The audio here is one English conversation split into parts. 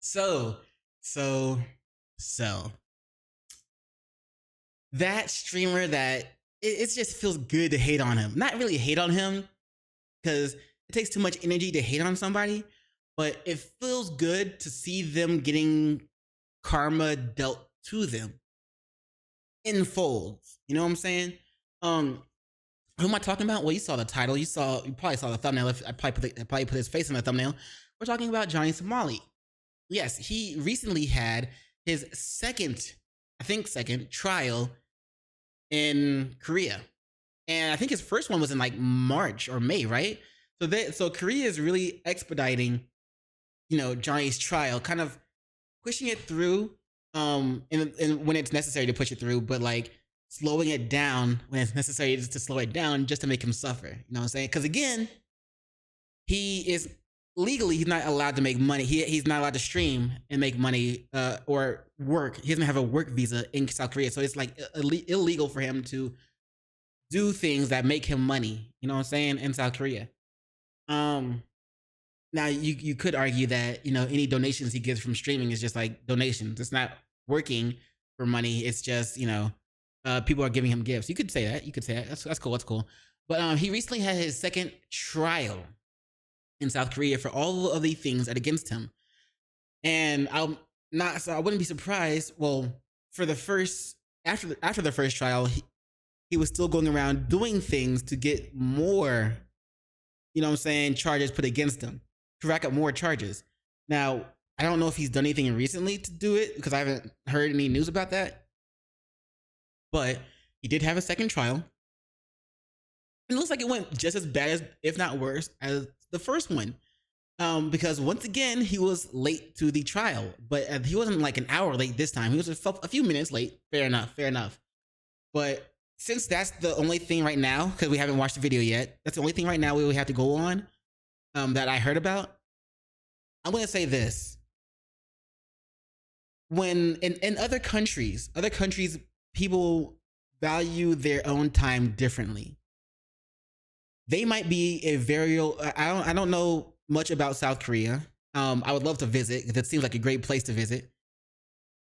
So, so, so that streamer that it just feels good to hate on him. Not really hate on him because it takes too much energy to hate on somebody, but it feels good to see them getting karma dealt to them in folds. You know what I'm saying? Um, who am I talking about? Well, you saw the title. You probably saw the thumbnail. I probably put his face in the thumbnail. We're talking about Johnny Somali. Yes, he recently had his second, I think second trial in Korea, and I think his first one was in like March or May, right? So Korea is really expediting, Johnny's trial, kind of pushing it through, and when it's necessary to push it through, but like slowing it down when it's necessary to slow it down just to make him suffer. You know what I'm saying? Because again, he is legally he's not allowed to make money. He's not allowed to stream and make money or work. He doesn't have a work visa in South Korea, so it's like illegal for him to do things that make him money. You know what I'm saying? In South Korea. Um, Now you could argue that any donations he gives from streaming is just like donations. It's not working for money. It's just people are giving him gifts. You could say that. You could say that. That's cool. That's cool. But he recently had his second trial in South Korea for all of the things that against him, and I wouldn't be surprised. Well, for the first after the first trial, he was still going around doing things to get more, charges put against him, to rack up more charges. Now, I don't know if he's done anything recently to do it because I haven't heard any news about that. But he did have a second trial. It looks like it went just as bad as, if not worse, as the first one. Because once again, he was late to the trial, but he wasn't like an hour late this time. He was a few minutes late. Fair enough. Fair enough. But since that's the only thing right now, because we haven't watched the video yet, that's the only thing right now we have to go on that I heard about. I'm going to say this. When in other countries, people value their own time differently. They might be a very, I don't know much about South Korea. I would love to visit because it seems like a great place to visit.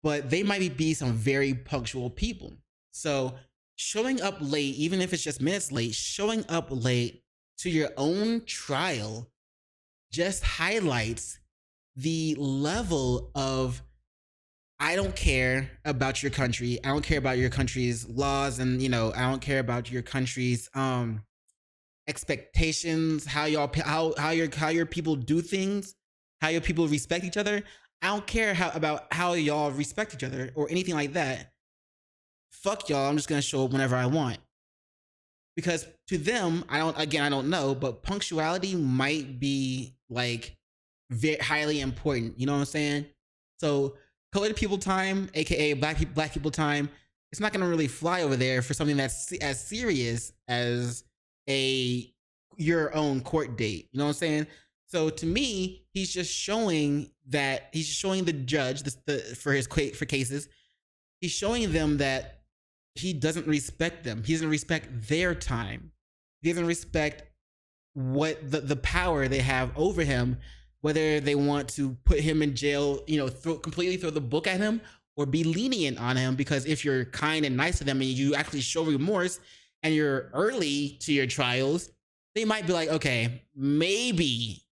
But they might be some very punctual people. So showing up late, even if it's just minutes late, showing up late to your own trial just highlights the level of I don't care about your country. I don't care about your country's laws, and I don't care about your country's expectations, how your people do things, how your people respect each other. I don't care about how y'all respect each other or anything like that. Fuck y'all. I'm just gonna show up whenever I want. Because to them, I don't know, but punctuality might be like very highly important. You know what I'm saying? So colored people time, aka black people time, it's not gonna really fly over there for something that's as serious as your own court date. You know what I'm saying? So to me, he's just showing the judge for cases. He's showing them that he doesn't respect them. He doesn't respect their time. He doesn't respect what the power they have over him, whether they want to put him in jail, completely throw the book at him, or be lenient on him. Because if you're kind and nice to them and you actually show remorse and you're early to your trials, they might be like, okay, maybe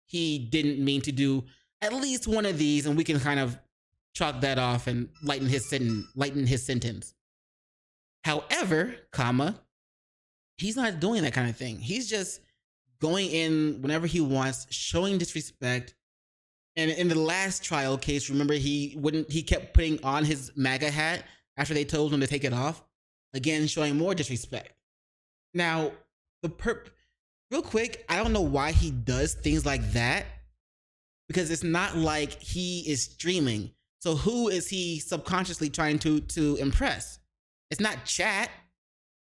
he didn't mean to do at least one of these, and we can kind of chalk that off and lighten his sentence. However, he's not doing that kind of thing. He's just going in whenever he wants, showing disrespect. And in the last trial case, remember, he kept putting on his MAGA hat after they told him to take it off. Again, showing more disrespect. Now, real quick, I don't know why he does things like that, because it's not like he is streaming. So who is he subconsciously trying to impress? It's not chat.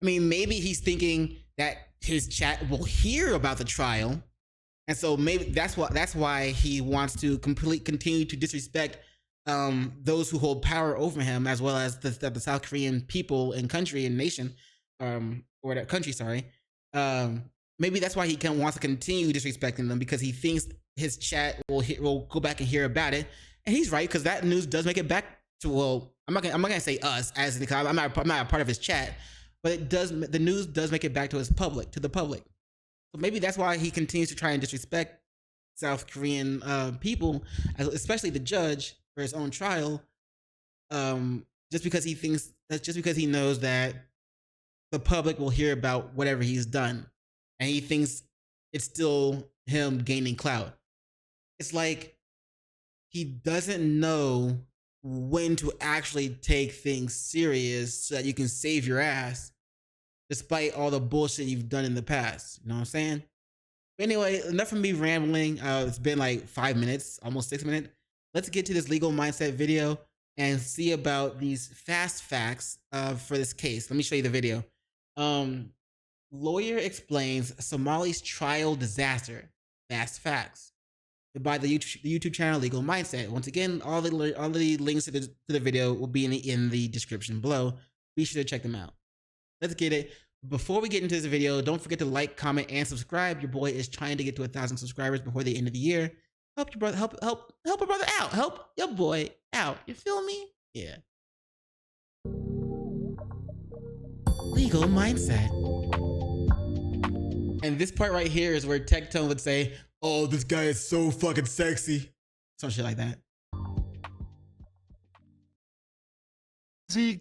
I mean, maybe he's thinking that his chat will hear about the trial, and so maybe that's why he wants to continue to disrespect those who hold power over him, as well as the South Korean people and country and nation, or that country, sorry. maybe that's why he wants to continue disrespecting them, because he thinks his chat will go back and hear about it. And he's right, because that news does make it back to, well, I'm not gonna say us, as in, I'm not a part of his chat, but the news does make it back to the public. So maybe that's why he continues to try and disrespect South Korean people, especially the judge for his own trial, just because he knows that the public will hear about whatever he's done, and he thinks it's still him gaining clout. It's like he doesn't know when to actually take things serious so that you can save your ass, despite all the bullshit you've done in the past. You know what I'm saying? But anyway, enough of me rambling. It's been like 5 minutes, almost 6 minutes. Let's get to this legal mindset video and see about these fast facts for this case. Let me show you the video. Lawyer explains Somali's trial disaster. Fast facts. By the YouTube channel Legal Mindset. Once again, all the links to the video will be in the description below. Be sure to check them out. Let's get it. Before we get into this video, don't forget to like, comment, and subscribe. Your boy is trying to get to 1,000 subscribers before the end of the year. Help your brother, help a brother out. Help your boy out. You feel me? Yeah. Legal Mindset. And this part right here is where Tectone would say, "Oh, this guy is so fucking sexy." Some shit like that.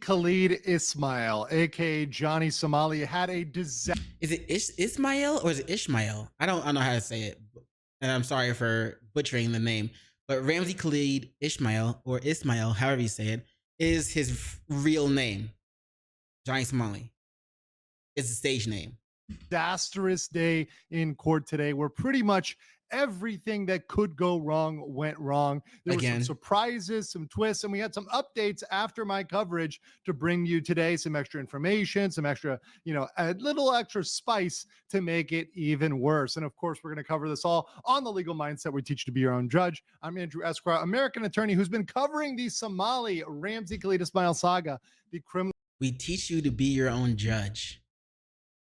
Khalid Ismail, aka Johnny Somali, had a disaster. Is it Ismail or is it Ishmael? I don't know how to say it, and I'm sorry for butchering the name. But Ramzi Khalid Ishmael, or Ismail, however you say it, is his real name. Johnny Somali. It's a stage name. Disastrous day in court today, where pretty much everything that could go wrong went wrong. There were some surprises, some twists, and we had some updates after my coverage to bring you today. Some extra information, some extra, a little extra spice to make it even worse. And of course, we're going to cover this all on the Legal Mindset. We teach you to be your own judge. I'm Andrew Esquire, American attorney who's been covering the Somali Ramzi Khalid Ismail saga, the criminal. We teach you to be your own judge.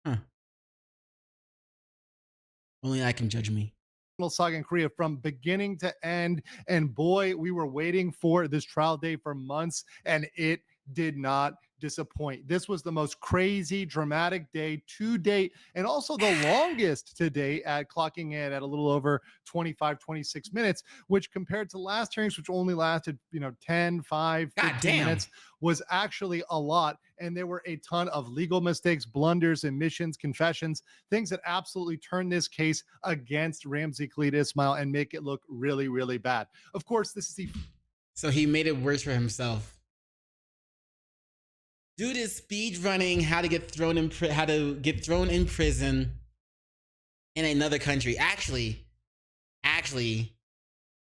Huh. Only I can judge me. Saga in Korea from beginning to end. And boy, we were waiting for this trial day for months, and it did not disappoint. This was the most crazy, dramatic day to date, and also the longest to date, at clocking in at a little over 26 minutes, which compared to last hearings, which only lasted 10, 5, 15 minutes, was actually a lot. And there were a ton of legal mistakes, blunders, admissions, confessions, things that absolutely turned this case against Ramzi Khalid Ismail and make it look really, really bad. Of course, this is so he made it worse for himself. Dude is speed running how to get thrown in prison in another country. Actually,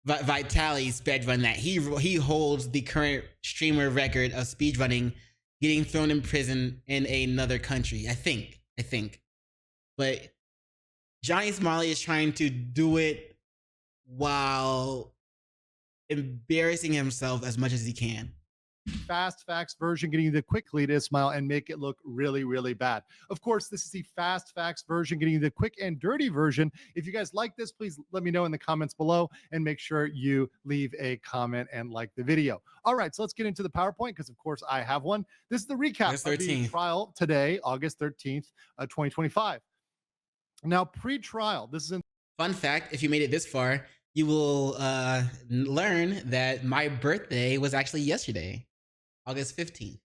Vitali speed run that. He holds the current streamer record of speed running getting thrown in prison in another country. I think. But Johnny Somali is trying to do it while embarrassing himself as much as he can. Fast facts version, getting you the quick Khalid Ismail and make it look really, really bad. Of course, this is the fast facts version, getting you the quick and dirty version. If you guys like this, please let me know in the comments below, and make sure you leave a comment and like the video. All right, so let's get into the PowerPoint, because of course I have one. This is the recap of the trial today, August 13th, 2025. Now, pre-trial, this is fun fact. If you made it this far, you will learn that my birthday was actually yesterday. August 15th.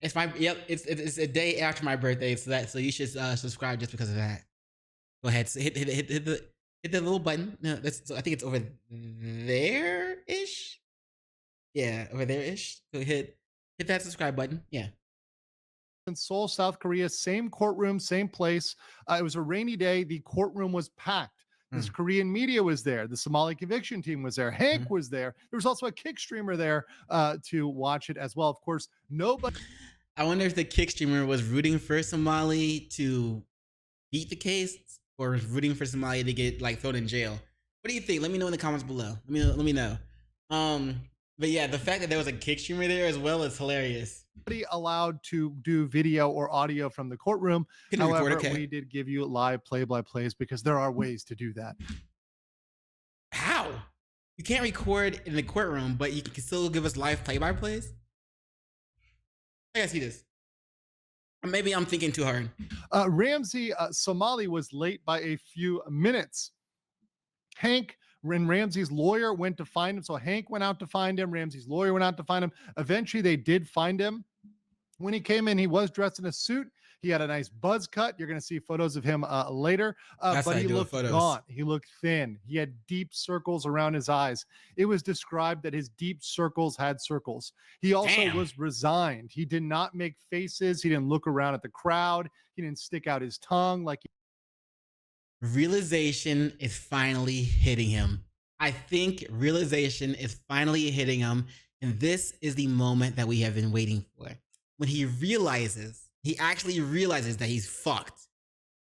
It's a day after my birthday, so you should subscribe just because of that. Go ahead, so hit the little button. No, I think it's over there ish. Yeah, over there ish. So hit that subscribe button. Yeah. In Seoul, South Korea, same courtroom, same place. It was a rainy day. The courtroom was packed. This Korean media was there. The Somali conviction team was there. Hank was there. There was also a Kick streamer there to watch it as well. Of course, nobody. I wonder if the Kick streamer was rooting for Somali to beat the case, or rooting for Somali to get thrown in jail. What do you think? Let me know in the comments below. Let me know. But yeah, the fact that there was a Kick streamer there as well is hilarious. allowed to do video or audio from the courtroom. Couldn't record, However, okay. we did give you live play-by-plays because there are ways to do that. How? You can't record in the courtroom, but you can still give us live play-by-plays? I gotta see this. Or maybe I'm thinking too hard. Ramsey Somali was late by a few minutes. Hank and Ramsey's lawyer went to find him. So Hank went out to find him. Ramsey's lawyer went out to find him. Eventually, they did find him. When he came in, he was dressed in a suit. He had a nice buzz cut. You're going to see photos of him later. That's But how I he do it, looked photos. gaunt. He looked thin. He had deep circles around his eyes. It was described that his deep circles had circles. He also Damn. was resigned. He did not make faces. He didn't look around at the crowd. He didn't stick out his tongue like Realization is finally hitting him. I think realization is finally hitting him. And this is the moment that we have been waiting for. When he actually realizes that he's fucked.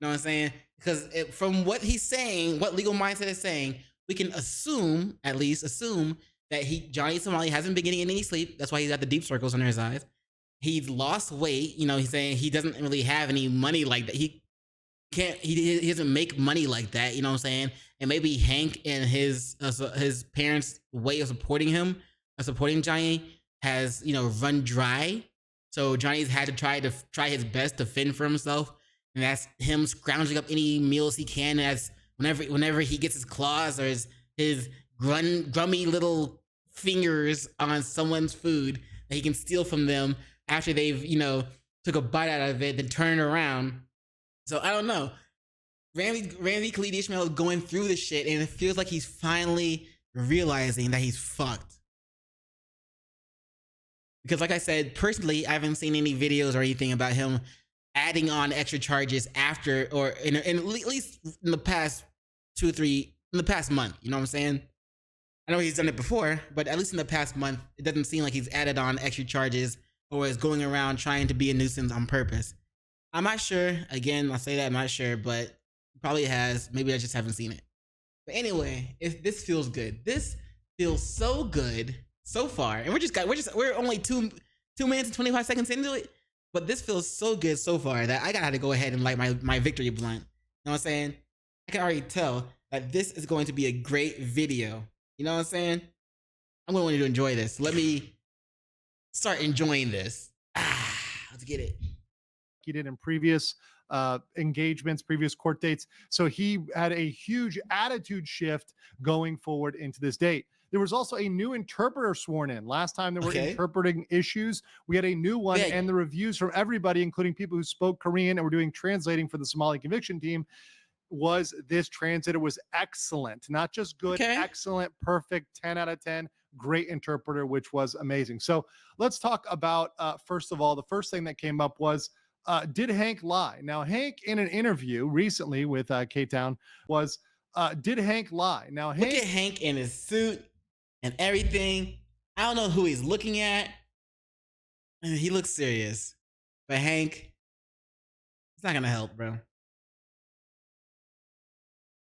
You know what I'm saying? Because from what he's saying, what legal mindset is saying, we can assume, at least assume, that Johnny Somali hasn't been getting any sleep. That's why he's got the deep circles under his eyes. He's lost weight. You know, he's saying he doesn't really have any money like that. He doesn't make money like that. You know what I'm saying? And maybe Hank and his parents' way of supporting him, supporting Johnny, has, you know, run dry. So Johnny's had to try his best to fend for himself, and that's him scrounging up any meals he can. As whenever he gets his claws or his grummy little fingers on someone's food that he can steal from them after they've, you know, took a bite out of it, then turn it around. So I don't know. Randy Khalid Ishmael is going through this shit, and it feels like he's finally realizing that he's fucked. Because like I said, personally, I haven't seen any videos or anything about him adding on extra charges after, or in at least in the past in the past month. You know what I'm saying? I know he's done it before, but at least in the past month, it doesn't seem like he's added on extra charges or is going around trying to be a nuisance on purpose. I'm not sure. Again, I say that I'm not sure, but probably has. Maybe I just haven't seen it. But anyway, if this feels good. This feels so good so far, and we're only 2 minutes and 25 seconds into it. But this feels so good so far that I gotta go ahead and light my victory blunt. You know what I'm saying? I can already tell that this is going to be a great video. You know what I'm saying? I'm going to want you to enjoy this. Let me start enjoying this. Let's get it. he did in previous engagements, previous court dates. So he had a huge attitude shift going forward into this date. There was also a new interpreter sworn in. Last time there were interpreting issues. We had a new one, and the reviews from everybody, including people who spoke Korean and were doing translating for the Somali conviction team, was this translator was excellent. Not just good, excellent, perfect, 10 out of 10. Great interpreter, which was amazing. So let's talk about, first of all, the first thing that came up was, did Hank lie? Now, Hank, in an interview recently with K-Town, was, did Hank lie? Now, Look at Hank in his suit and everything. I don't know who he's looking at. He looks serious. But Hank, it's not going to help, bro.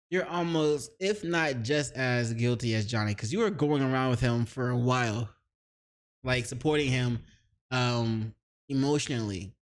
You're almost, if not just as guilty as Johnny, because you were going around with him for a while, like supporting him emotionally.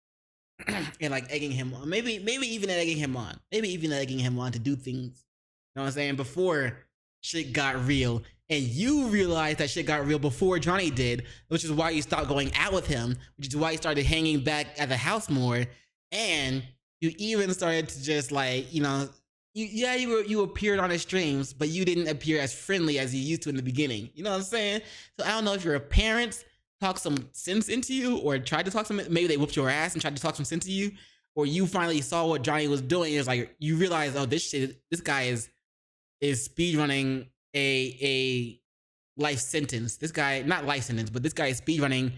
And like egging him on, maybe even egging him on, to do things, you know what I'm saying, before shit got real. And you realized that shit got real before Johnny did, which is why you stopped going out with him, which is why you started hanging back at the house more. And you even started to just like, you know, you appeared on his streams, but you didn't appear as friendly as you used to in the beginning. You know what I'm saying? So I don't know if your parents talk some sense into you, or tried to talk some, maybe they whooped your ass and tried to talk some sense to you, or you finally saw what Johnny was doing. It's like you realize, oh, this guy is speedrunning a life sentence. This guy, not life sentence, but this guy is speedrunning,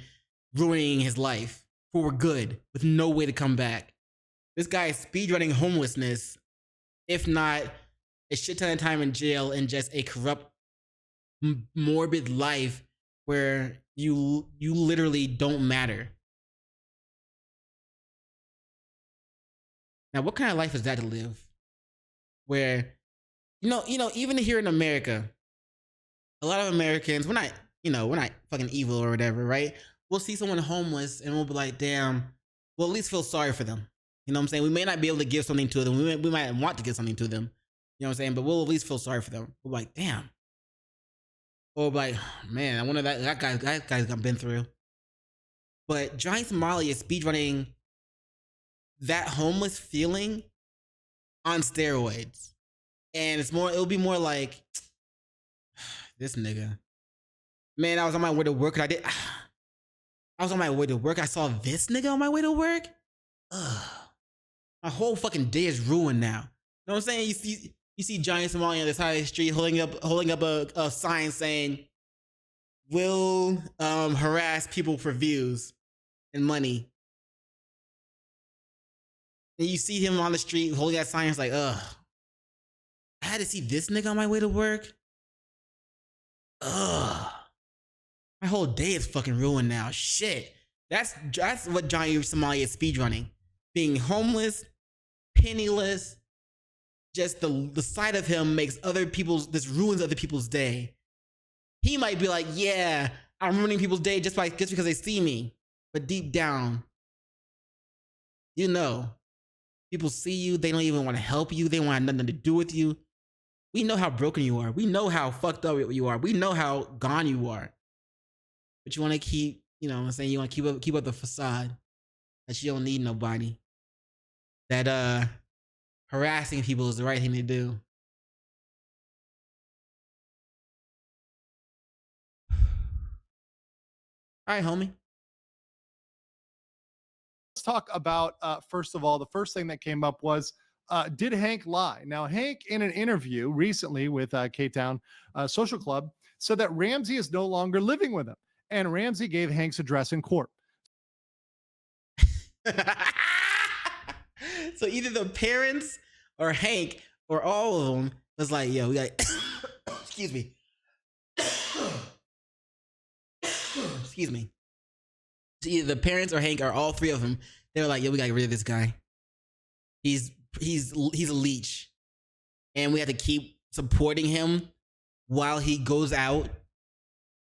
ruining his life for good with no way to come back. This guy is speedrunning homelessness, if not a shit ton of time in jail, and just a corrupt, morbid life where you literally don't matter. Now, what kind of life is that to live? Where, you know, even here in America, a lot of Americans, we're not fucking evil or whatever, right? we'll see someone homeless and we'll be like, damn, we'll at least feel sorry for them. You know what I'm saying? We may not be able to give something to them. We might want to give something to them. You know what I'm saying? But we'll at least feel sorry for them. We're like, damn. Or like, man, I wonder that guy's been through. But Giant Somali is speedrunning that homeless feeling on steroids. And it'll be more like, this nigga. Man, I was on my way to work and I was on my way to work. I saw this nigga on my way to work. Ugh. My whole fucking day is ruined now. You know what I'm saying? You see Giant Somali on the side of the street holding up a sign saying, "Will harass people for views and money." And you see him on the street holding that sign. It's like, ugh. I had to see this nigga on my way to work. Ugh. My whole day is fucking ruined now. Shit. That's what Giant Somali is speedrunning. Being homeless, penniless. Just the sight of him makes this ruins other people's day. He might be like, yeah, I'm ruining people's day just because they see me. But deep down, you know, people see you, they don't even want to help you, they want nothing to do with you. We know how broken you are. We know how fucked up you are. We know how gone you are. But you want to keep, you know what I'm saying, you want to keep up the facade that you don't need nobody. That harassing people is the right thing to do. All right, homie. Let's talk about, first of all, the first thing that came up was, did Hank lie? Now, Hank, in an interview recently with K-Town Social Club, said that Ramsey is no longer living with him. And Ramsey gave Hank's address in court. So either the parents or Hank or all of them was like, yo, we got excuse me. Excuse me. So either the parents or Hank or all three of them, they were like, yo, we gotta get rid of this guy. He's a leech. And we have to keep supporting him while he goes out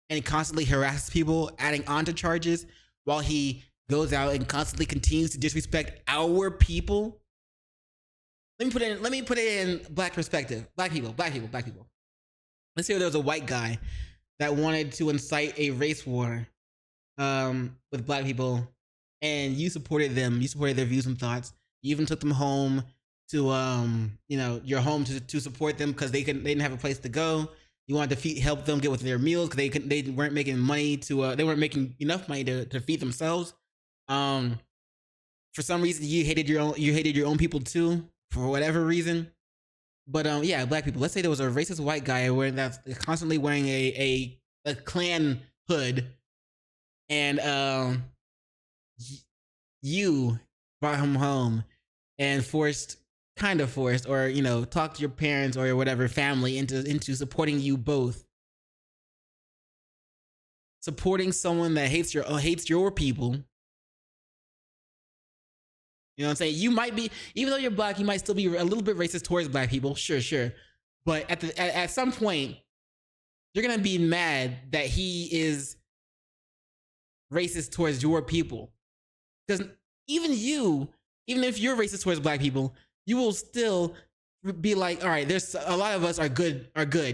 and constantly harasses people, adding on to charges while he goes out and constantly continues to disrespect our people. Let me put it in black perspective. Black people. Let's say there was a white guy that wanted to incite a race war with black people, and you supported them. You supported their views and thoughts. You even took them home to your home to support them because they didn't have a place to go. You wanted to help them get with their meals because they weren't making money they weren't making enough money to feed themselves. For some reason you hated your own people too, for whatever reason. But yeah, black people. Let's say there was a racist white guy that's constantly wearing a Klan hood, and you brought him home and forced, or talk to your parents or whatever family into supporting you both. Supporting someone that hates your people. You know what I'm saying? You might be, even though you're black, you might still be a little bit racist towards black people. Sure. But at some point, you're gonna be mad that he is racist towards your people. Because even if you're racist towards black people, you will still be like, all right, there's a lot of us are good.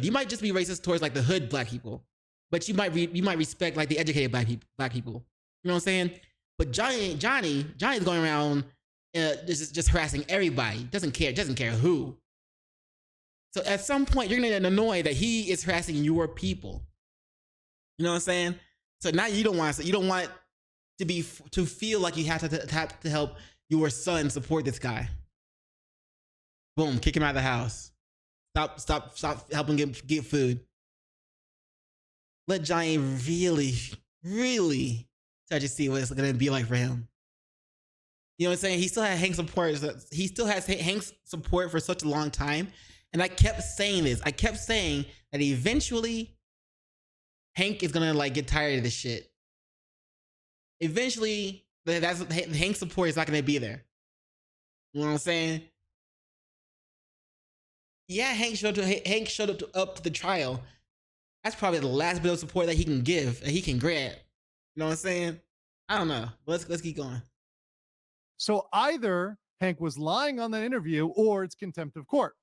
You might just be racist towards like the hood black people, but you might respect like the educated black people. You know what I'm saying? But Johnny's going around just harassing everybody. Doesn't care who. So at some point you're gonna get annoyed that he is harassing your people. You know what I'm saying? So now you don't want to feel like you have to help your son support this guy. Boom, kick him out of the house. Stop helping get food. Let Johnny really, really start to see what it's gonna be like for him. You know what I'm saying? He still has Hank's support for such a long time. And I kept saying this. I kept saying that eventually Hank is gonna like get tired of this shit. Eventually, Hank's support is not gonna be there. You know what I'm saying? Yeah, Hank showed up to the trial. That's probably the last bit of support that he can give, that he can grant. You know what I'm saying? I don't know. Let's keep going. So either Hank was lying on that interview or it's contempt of court.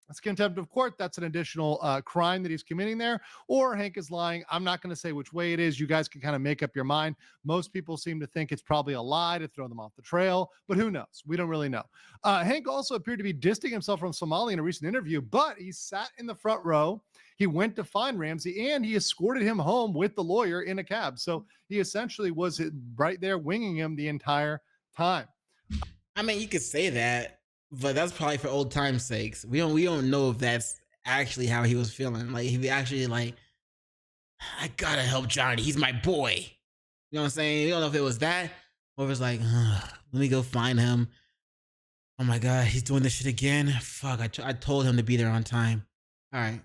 It's contempt of court. That's an additional crime that he's committing there. Or Hank is lying. I'm not going to say which way it is. You guys can kind of make up your mind. Most people seem to think it's probably a lie to throw them off the trail, but who knows? We don't really know. Hank also appeared to be distancing himself from Somali in a recent interview, but he sat in the front row. He went to find Ramsey and he escorted him home with the lawyer in a cab. So he essentially was right there winging him the entire time. I mean, you could say that, but that's probably for old time's sakes. We don't know if that's actually how he was feeling. Like he actually like, I gotta help Johnny. He's my boy. You know what I'm saying? We don't know if it was that or if it's like, let me go find him. Oh my god, he's doing this shit again. Fuck, I told him to be there on time. All right.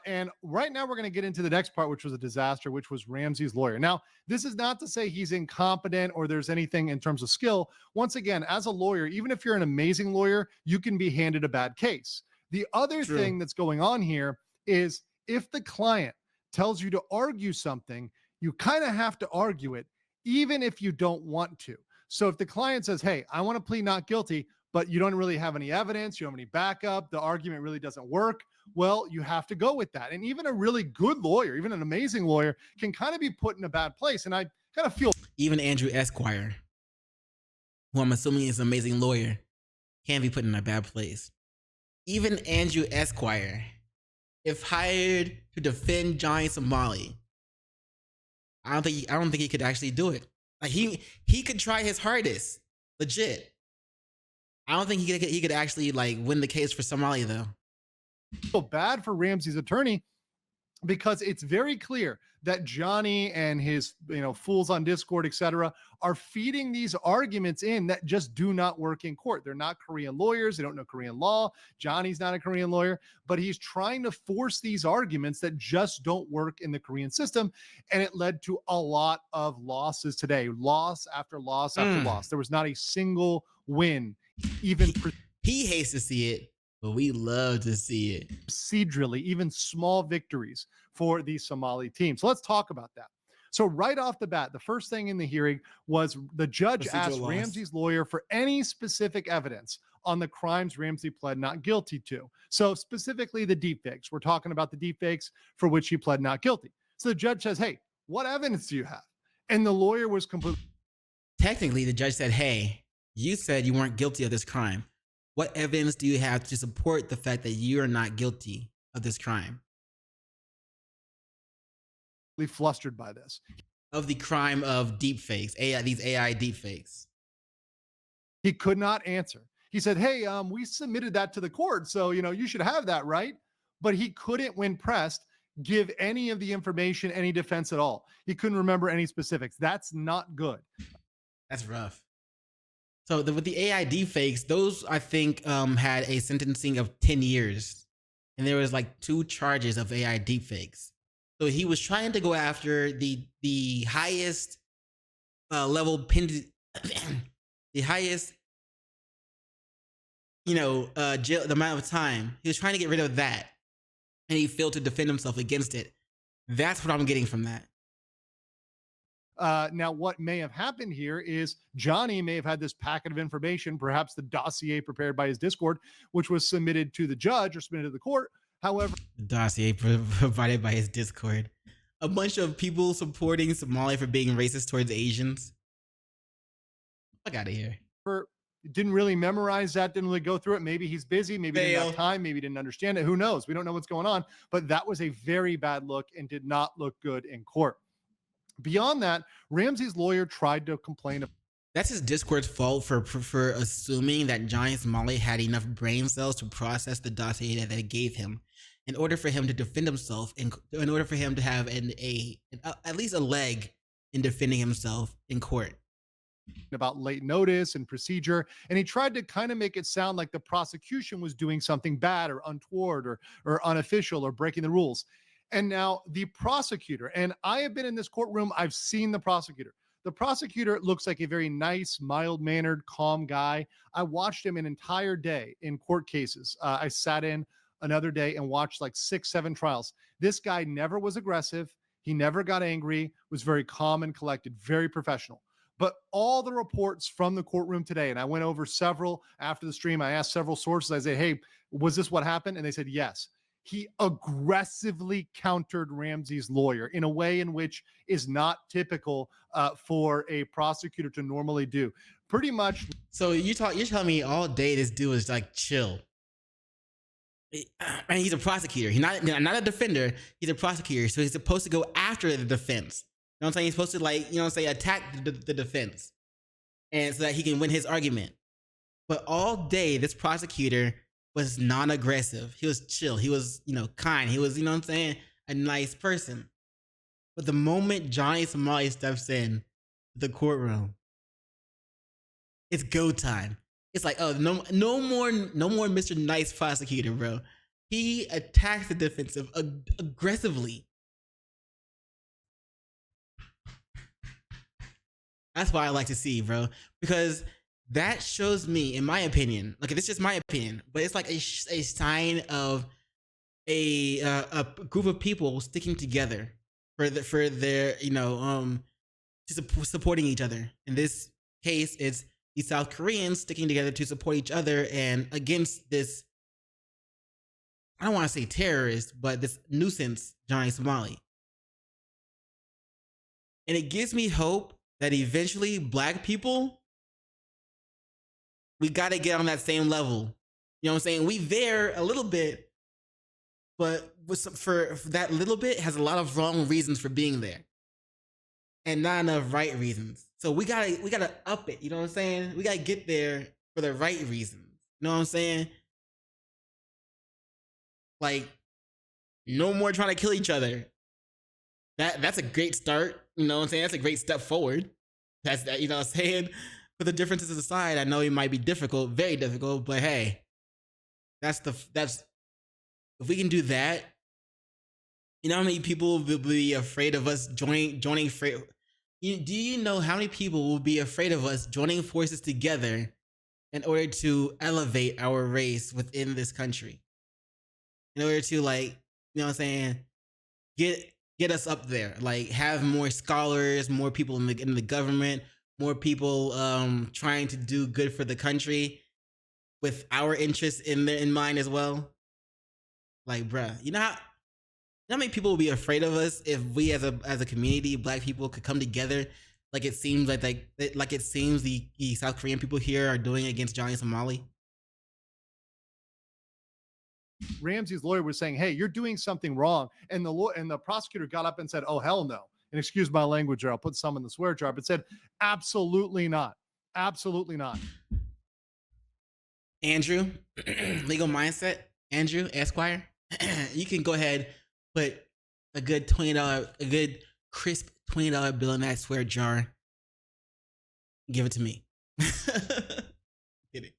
And right now we're going to get into the next part, which was a disaster, which was Ramsey's lawyer. Now, this is not to say he's incompetent or there's anything in terms of skill. Once again, as a lawyer, even if you're an amazing lawyer, you can be handed a bad case. The other True. thing that's going on here is if the client tells you to argue something, you kind of have to argue it, even if you don't want to. So if the client says, hey, I want to plead not guilty, but you don't really have any evidence, you don't have any backup, the argument really doesn't work, well, you have to go with that. And even a really good lawyer, even an amazing lawyer, can kind of be put in a bad place. And I kind of feel Even Andrew Esquire, who I'm assuming is an amazing lawyer, can be put in a bad place. Even Andrew Esquire, if hired to defend Johnny Somali, I don't think he could actually do it. Like he could try his hardest, legit. I don't think he could actually like win the case for Somali though. bad for Ramsey's attorney because it's very clear that Johnny and his, fools on Discord, etc., are feeding these arguments in that just do not work in court. They're not Korean lawyers. They don't know Korean law. Johnny's not a Korean lawyer, but he's trying to force these arguments that just don't work in the Korean system. And it led to a lot of losses today, loss after loss after loss. There was not a single win, even He hates to see it, but we love to see it. procedurally, even small victories for the Somali team. So let's talk about that. So right off the bat, the first thing in the hearing was the judge asked Ramsey's lawyer for any specific evidence on the crimes Ramsey pled not guilty to. So specifically the deepfakes. We're talking about the deepfakes for which he pled not guilty. So the judge says, hey, what evidence do you have? And the lawyer was completely... Technically, the judge said, hey, you said you weren't guilty of this crime. What evidence do you have to support the fact that you are not guilty of this crime? flustered by this. Of the crime of deepfakes, these AI deepfakes. He could not answer. He said, hey, we submitted that to the court, so, you should have that, right? But he couldn't, when pressed, give any of the information, any defense at all. He couldn't remember any specifics. That's not good. That's rough. So with the AI deepfakes, those I think had a sentencing of 10 years. And there was like 2 charges of AI deepfakes. So he was trying to go after the highest level pinned, the highest, jail, the amount of time. He was trying to get rid of that. And he failed to defend himself against it. That's what I'm getting from that. Now, what may have happened here is Johnny may have had this packet of information, perhaps the dossier prepared by his Discord, which was submitted to the judge or submitted to the court. However, the dossier provided by his Discord. A bunch of people supporting Somali for being racist towards Asians. Fuck out of here. Didn't really memorize that, didn't really go through it. Maybe he's busy, maybe he didn't have time, maybe he didn't understand it. Who knows? We don't know what's going on. But that was a very bad look and did not look good in court. Beyond that, Ramsey's lawyer tried to complain. That's his Discord's fault for assuming that Johnny Somali had enough brain cells to process the dossier that it gave him in order for him to defend himself and in order for him to have at least a leg in defending himself in court. About late notice and procedure, and he tried to kind of make it sound like the prosecution was doing something bad or untoward or unofficial or breaking the rules. And now the prosecutor, and I have been in this courtroom, I've seen the prosecutor. The prosecutor looks like a very nice, mild-mannered, calm guy. I watched him an entire day in court cases. I sat in another day and watched like 6, 7 trials. This guy never was aggressive. He never got angry, was very calm and collected, very professional. But all the reports from the courtroom today, and I went over several after the stream, I asked several sources, I said, hey, was this what happened? And they said, yes. He aggressively countered Ramsey's lawyer in a way in which is not typical for a prosecutor to normally do. Pretty much. So you're telling me all day this dude is like chill. And he's a prosecutor. He's not a defender. He's a prosecutor. So he's supposed to go after the defense. You know what I'm saying? He's supposed to, like, you know what I'm saying, attack the defense, and so that he can win his argument. But all day, this prosecutor was non-aggressive. He was chill. He was, you know, kind. He was, you know what I'm saying, a nice person. But the moment Johnny Somali steps in the courtroom, it's go time. It's like, oh, no more Mr. Nice prosecutor, bro. He attacks the defensive aggressively. That's what I like to see, bro, because that shows me, in my opinion, like, it's just my opinion, but it's like a sign of a group of people sticking together for their you know, supporting each other. In this case, it's the South Koreans sticking together to support each other and against this, I don't want to say terrorist, but this nuisance, Johnny Somali. And it gives me hope that eventually Black people, we got to get on that same level. You know what I'm saying? We there a little bit, but for that little bit has a lot of wrong reasons for being there, and not enough right reasons. So we gotta up it. You know what I'm saying? We gotta get there for the right reasons. You know what I'm saying? Like, no more trying to kill each other. That's a great start. You know what I'm saying? That's a great step forward. That's that. You know what I'm saying? Put the differences aside. I know it might be difficult, very difficult, but hey, that's if we can do that. You know how many people will be afraid of us joining? Do you know how many people will be afraid of us joining forces together in order to elevate our race within this country? In order to, like, you know what I'm saying, get us up there, like have more scholars, more people in the government, more people trying to do good for the country with our interests in mind as well. Like, bruh, you know how many people will be afraid of us if we as a community, Black people, could come together like it seems like it seems the South Korean people here are doing against Johnny Somali? Ramsey's lawyer was saying, hey, you're doing something wrong. And the prosecutor got up and said, oh, hell no. And excuse my language, or I'll put some in the swear jar, but said, absolutely not. Absolutely not. Andrew, legal mindset, Andrew Esquire, you can go ahead, put a good $20, a good crisp $20 bill in that swear jar. Give it to me. Get it.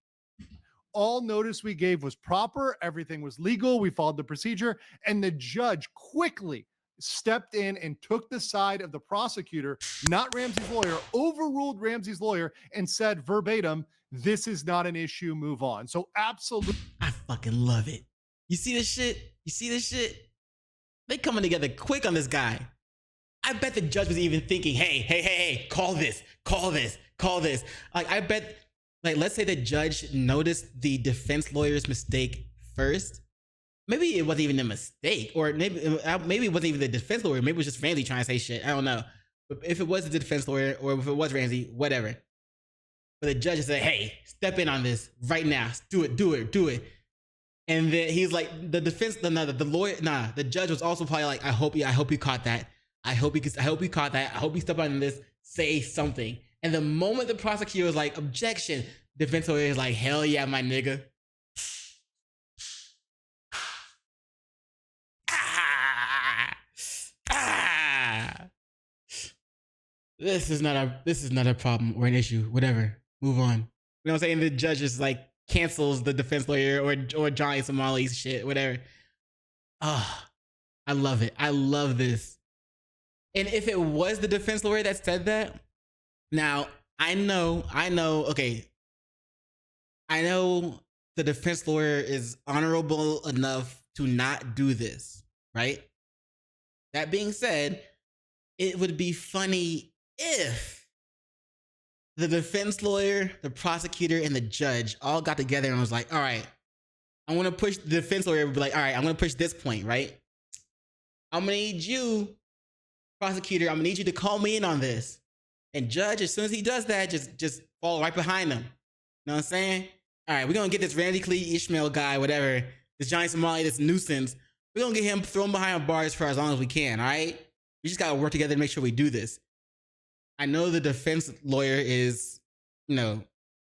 All notice we gave was proper. Everything was legal. We followed the procedure. And the judge quickly stepped in and took the side of the prosecutor, not Ramsey's lawyer, overruled Ramsey's lawyer and said verbatim, this is not an issue, move on. So absolutely. I fucking love it. You see this shit? You see this shit? They coming together quick on this guy. I bet the judge was even thinking, hey, call this. Like, I bet, like, let's say the judge noticed the defense lawyer's mistake first. Maybe it wasn't even a mistake, or maybe it wasn't even the defense lawyer. Maybe it was just Ramsey trying to say shit. I don't know. But if it was the defense lawyer, or if it was Ramsey, whatever. But the judge said, hey, step in on this right now. Do it. And then he's like, the judge was also probably like, I hope you caught that. I hope you caught that. I hope you step on this. Say something. And the moment the prosecutor was like, objection, defense lawyer is like, hell yeah, my nigga. This is not a problem or an issue. Whatever. Move on. You know what I'm saying? The judge just like cancels the defense lawyer or Johnny Somali's shit, whatever. Oh, I love it. I love this. And if it was the defense lawyer that said that, now I know, okay. I know the defense lawyer is honorable enough to not do this, right? That being said, it would be funny if the defense lawyer, the prosecutor, and the judge all got together and was like, all right, I want to push. The defense lawyer would be like, all right, I'm going to push this point, right? I'm going to need you, prosecutor, I'm going to need you to call me in on this. And judge, as soon as he does that, just fall right behind him. You know what I'm saying? All right, we're going to get this Randy Clee Ishmael guy, whatever, this Johnny Somali, this nuisance. We're going to get him thrown behind bars for as long as we can, all right? We just got to work together to make sure we do this. I know the defense lawyer is, you know,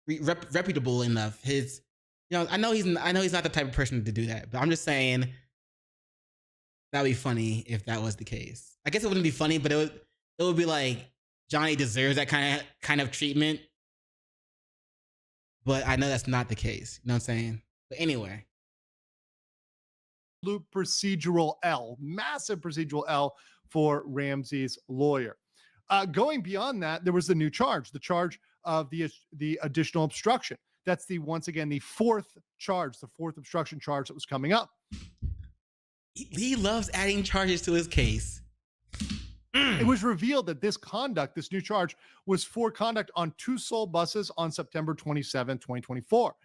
reputable enough. His, you know, I know he's not the type of person to do that, but I'm just saying that'd be funny if that was the case. I guess it wouldn't be funny, but it would be like Johnny deserves that kind of treatment. But I know that's not the case. You know what I'm saying? But anyway. Procedural L, massive procedural L for Ramsey's lawyer. Going beyond that, there was the new charge, the charge of the additional obstruction. That's once again, the fourth obstruction charge that was coming up. He loves adding charges to his case. It was revealed that this new charge, was for conduct on 2 Seoul buses on September 27, 2024.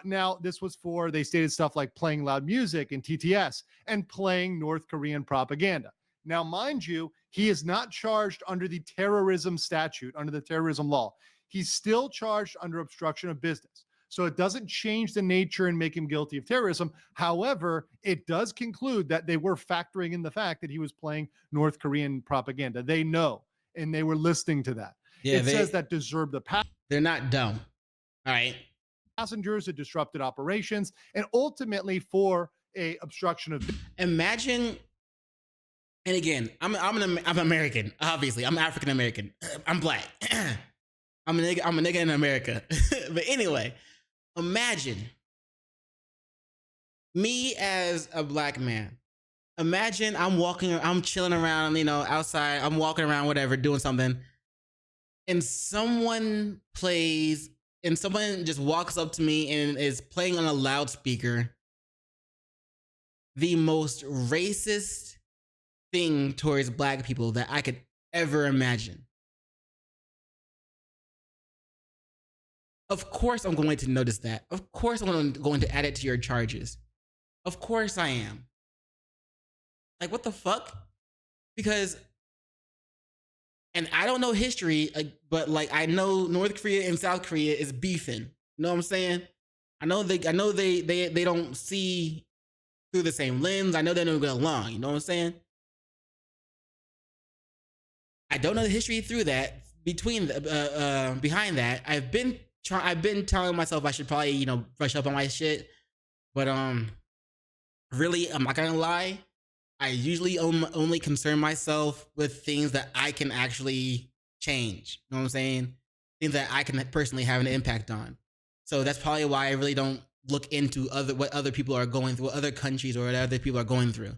Now, this was for, they stated stuff like playing loud music in TTS and playing North Korean propaganda. Now, mind you, he is not charged under the terrorism statute, under the terrorism law. He's still charged under obstruction of business. So it doesn't change the nature and make him guilty of terrorism. However, it does conclude that they were factoring in the fact that he was playing North Korean propaganda. They know, and they were listening to that. Yeah, it says that deserved the pass. They're not dumb. All right. Passengers, it disrupted operations, and ultimately for a obstruction of. Imagine. And again, I'm American. Obviously, I'm African American. I'm black. I'm a nigga in America. But anyway, imagine me as a black man. Imagine I'm chilling around, you know, outside. I'm walking around, whatever, doing something, and someone just walks up to me and is playing on a loudspeaker the most racist thing towards black people that I could ever imagine. Of course I'm going to notice that. Of course I'm going to add it to your charges. Of course I am. Like, what the fuck? Because, and I don't know history, but like I know North Korea and South Korea is beefing. You know what I'm saying? I know they don't see through the same lens. I know they don't get along. You know what I'm saying? I don't know the history through that. Behind that, I've been telling myself I should probably, you know, brush up on my shit. But really, I'm not gonna lie. I usually only concern myself with things that I can actually change. You know what I'm saying? Things that I can personally have an impact on. So that's probably why I really don't look into what other people are going through, what other countries or what other people are going through.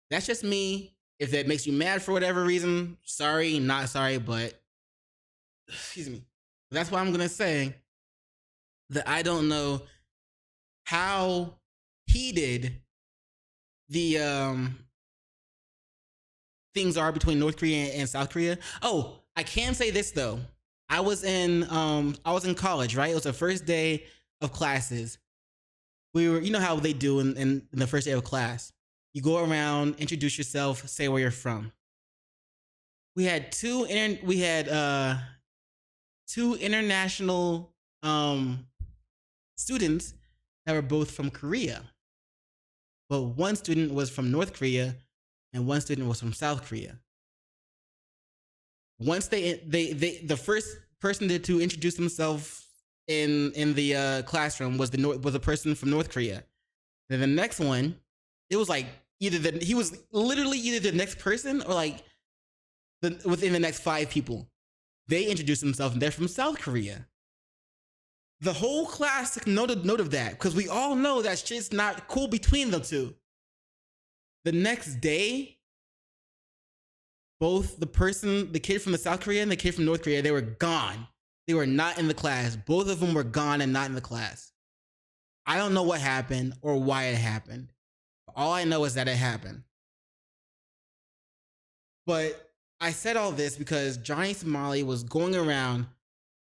That's just me. If that makes you mad for whatever reason, sorry, not sorry, but excuse me. That's why I'm gonna say that I don't know how heated the things are between North Korea and South Korea. Oh, I can say this though. I was in college, right? It was the first day of classes. We were, you know how they do in the first day of class. You go around, introduce yourself, say where you're from. We had two international students that were both from Korea. But one student was from North Korea and one student was from South Korea. Once the first person to introduce themselves in the classroom was a person from North Korea. Then the next one, it was like he was literally either the next person or like within the next 5 people. They introduced themselves and they're from South Korea. The whole class took note of that because we all know that shit's not cool between the two. The next day, both the kid from the South Korea and the kid from North Korea, they were gone. They were not in the class. Both of them were gone and not in the class. I don't know what happened or why it happened. All I know is that it happened. But I said all this because Johnny Somali was going around.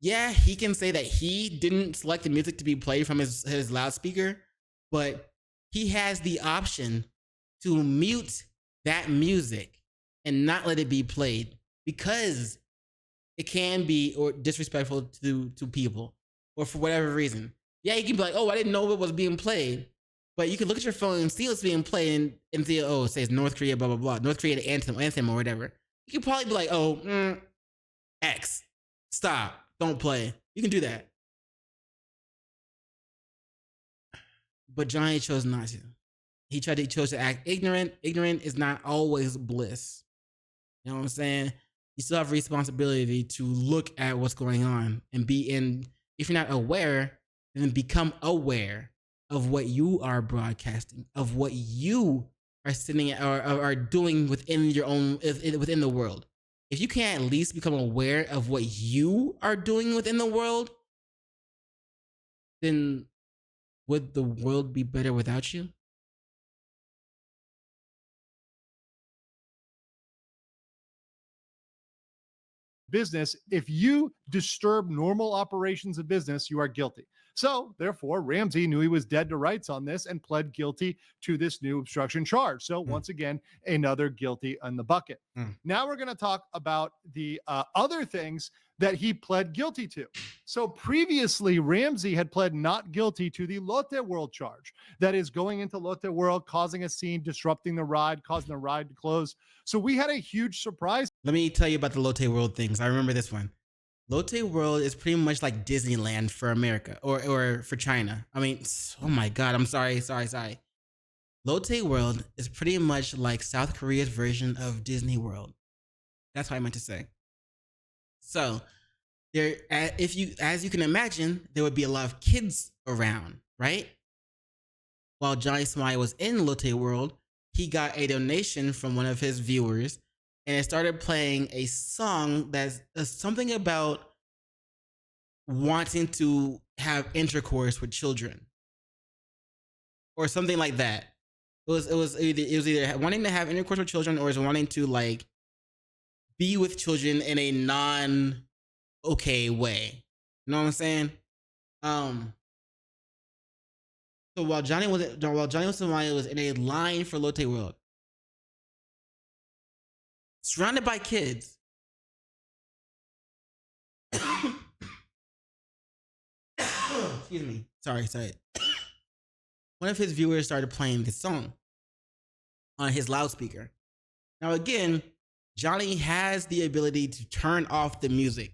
Yeah, he can say that he didn't select the music to be played from his loudspeaker, but he has the option to mute that music and not let it be played because it can be or disrespectful to people or for whatever reason. Yeah, you can be like, oh, I didn't know it was being played. But you can look at your phone and see what's being played and see, oh, it says North Korea, blah, blah, blah. North Korea anthem or whatever. You can probably be like, oh, X, stop, don't play. You can do that. But Johnny chose not to. He chose to act ignorant. Ignorant is not always bliss. You know what I'm saying? You still have responsibility to look at what's going on and be in. If you're not aware, then become aware of what you are broadcasting, of what you are sitting or are doing within your own within the world. If you can't at least become aware of what you are doing within the world, then would the world be better without you? Business, if you disturb normal operations of business, you are guilty. So, therefore, Ramsey knew he was dead to rights on this and pled guilty to this new obstruction charge. So, once again, another guilty on the bucket. Now, we're going to talk about the other things that he pled guilty to. So, previously, Ramsey had pled not guilty to the Lotte World charge. That is going into Lotte World, causing a scene, disrupting the ride, causing the ride to close. So, we had a huge surprise. Let me tell you about the Lotte World things. I remember this one. Lotte World is pretty much like Disneyland for America or for China. I mean, oh my God, I'm sorry. Lotte World is pretty much like South Korea's version of Disney World. That's what I meant to say. So there, as you can imagine, there would be a lot of kids around, right? While Johnny Smiley was in Lotte World, he got a donation from one of his viewers, and it started playing a song that's something about wanting to have intercourse with children, or something like that. It was either wanting to have intercourse with children, or is wanting to like be with children in a non okay way. You know what I'm saying? So while Johnny Somali was in a line for Lotte World, surrounded by kids, excuse me, sorry. One of his viewers started playing this song on his loudspeaker. Now again, Johnny has the ability to turn off the music,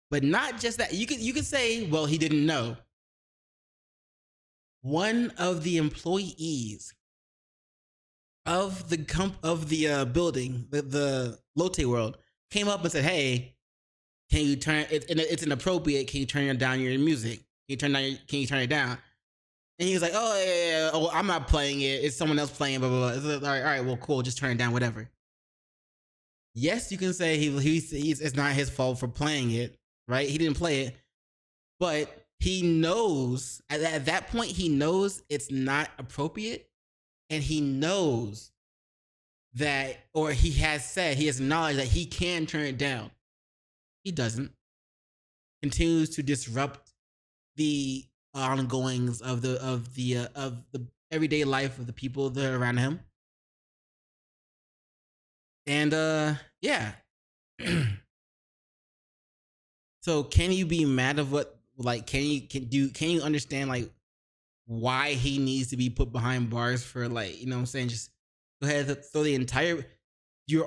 but not just that. You could say, well, he didn't know. One of the employees of the building, the Lotte World, came up and said, "Hey, can you turn it? It's inappropriate. Can you turn down your music? Can you turn it down?" And he was like, "Oh yeah. Oh, I'm not playing it. It's someone else playing." Blah blah blah. All right. Well, cool. Just turn it down. Whatever. Yes, you can say he's it's not his fault for playing it, right? He didn't play it, but he knows at that point he knows it's not appropriate, and he knows that, or he has acknowledged that he can turn it down. He doesn't. Continues to disrupt the ongoings of the everyday life of the people that are around him. And yeah. So can you be mad of what, like, can you understand like why he needs to be put behind bars for, like, you know what I'm saying? Just go ahead and throw the entire, your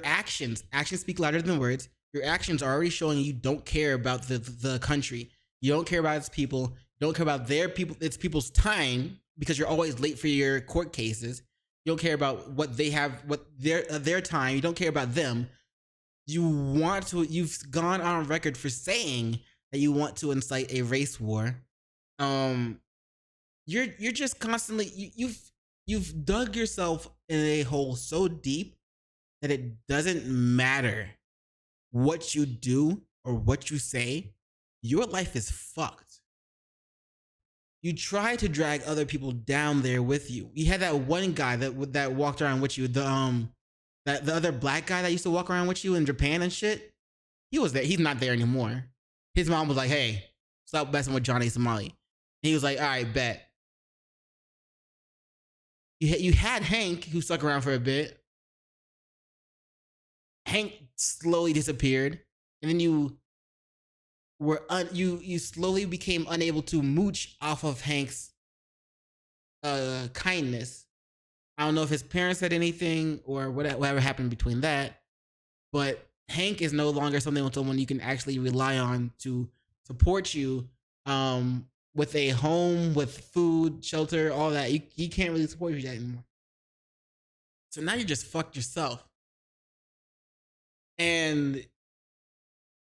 actions speak louder than words. Your actions are already showing you don't care about the country. You don't care about its people. You don't care about its people's time, because you're always late for your court cases. You don't care about what they have, what their time. You don't care about them. You've gone on record for saying that you want to incite a race war. You're just constantly, you've dug yourself in a hole so deep that it doesn't matter what you do or what you say. Your life is fucked. You try to drag other people down there with you. You had that one guy that walked around with you, That the other black guy that used to walk around with you in Japan and shit, he was there. He's not there anymore. His mom was like, "Hey, stop messing with Johnny Somali." And he was like, "All right, bet." You had Hank, who stuck around for a bit. Hank slowly disappeared, and then you slowly became unable to mooch off of Hank's kindness. I don't know if his parents said anything or whatever happened between that, but Hank is no longer someone you can actually rely on to support you with a home, with food, shelter, all that. He can't really support you anymore. So now you just fucked yourself. And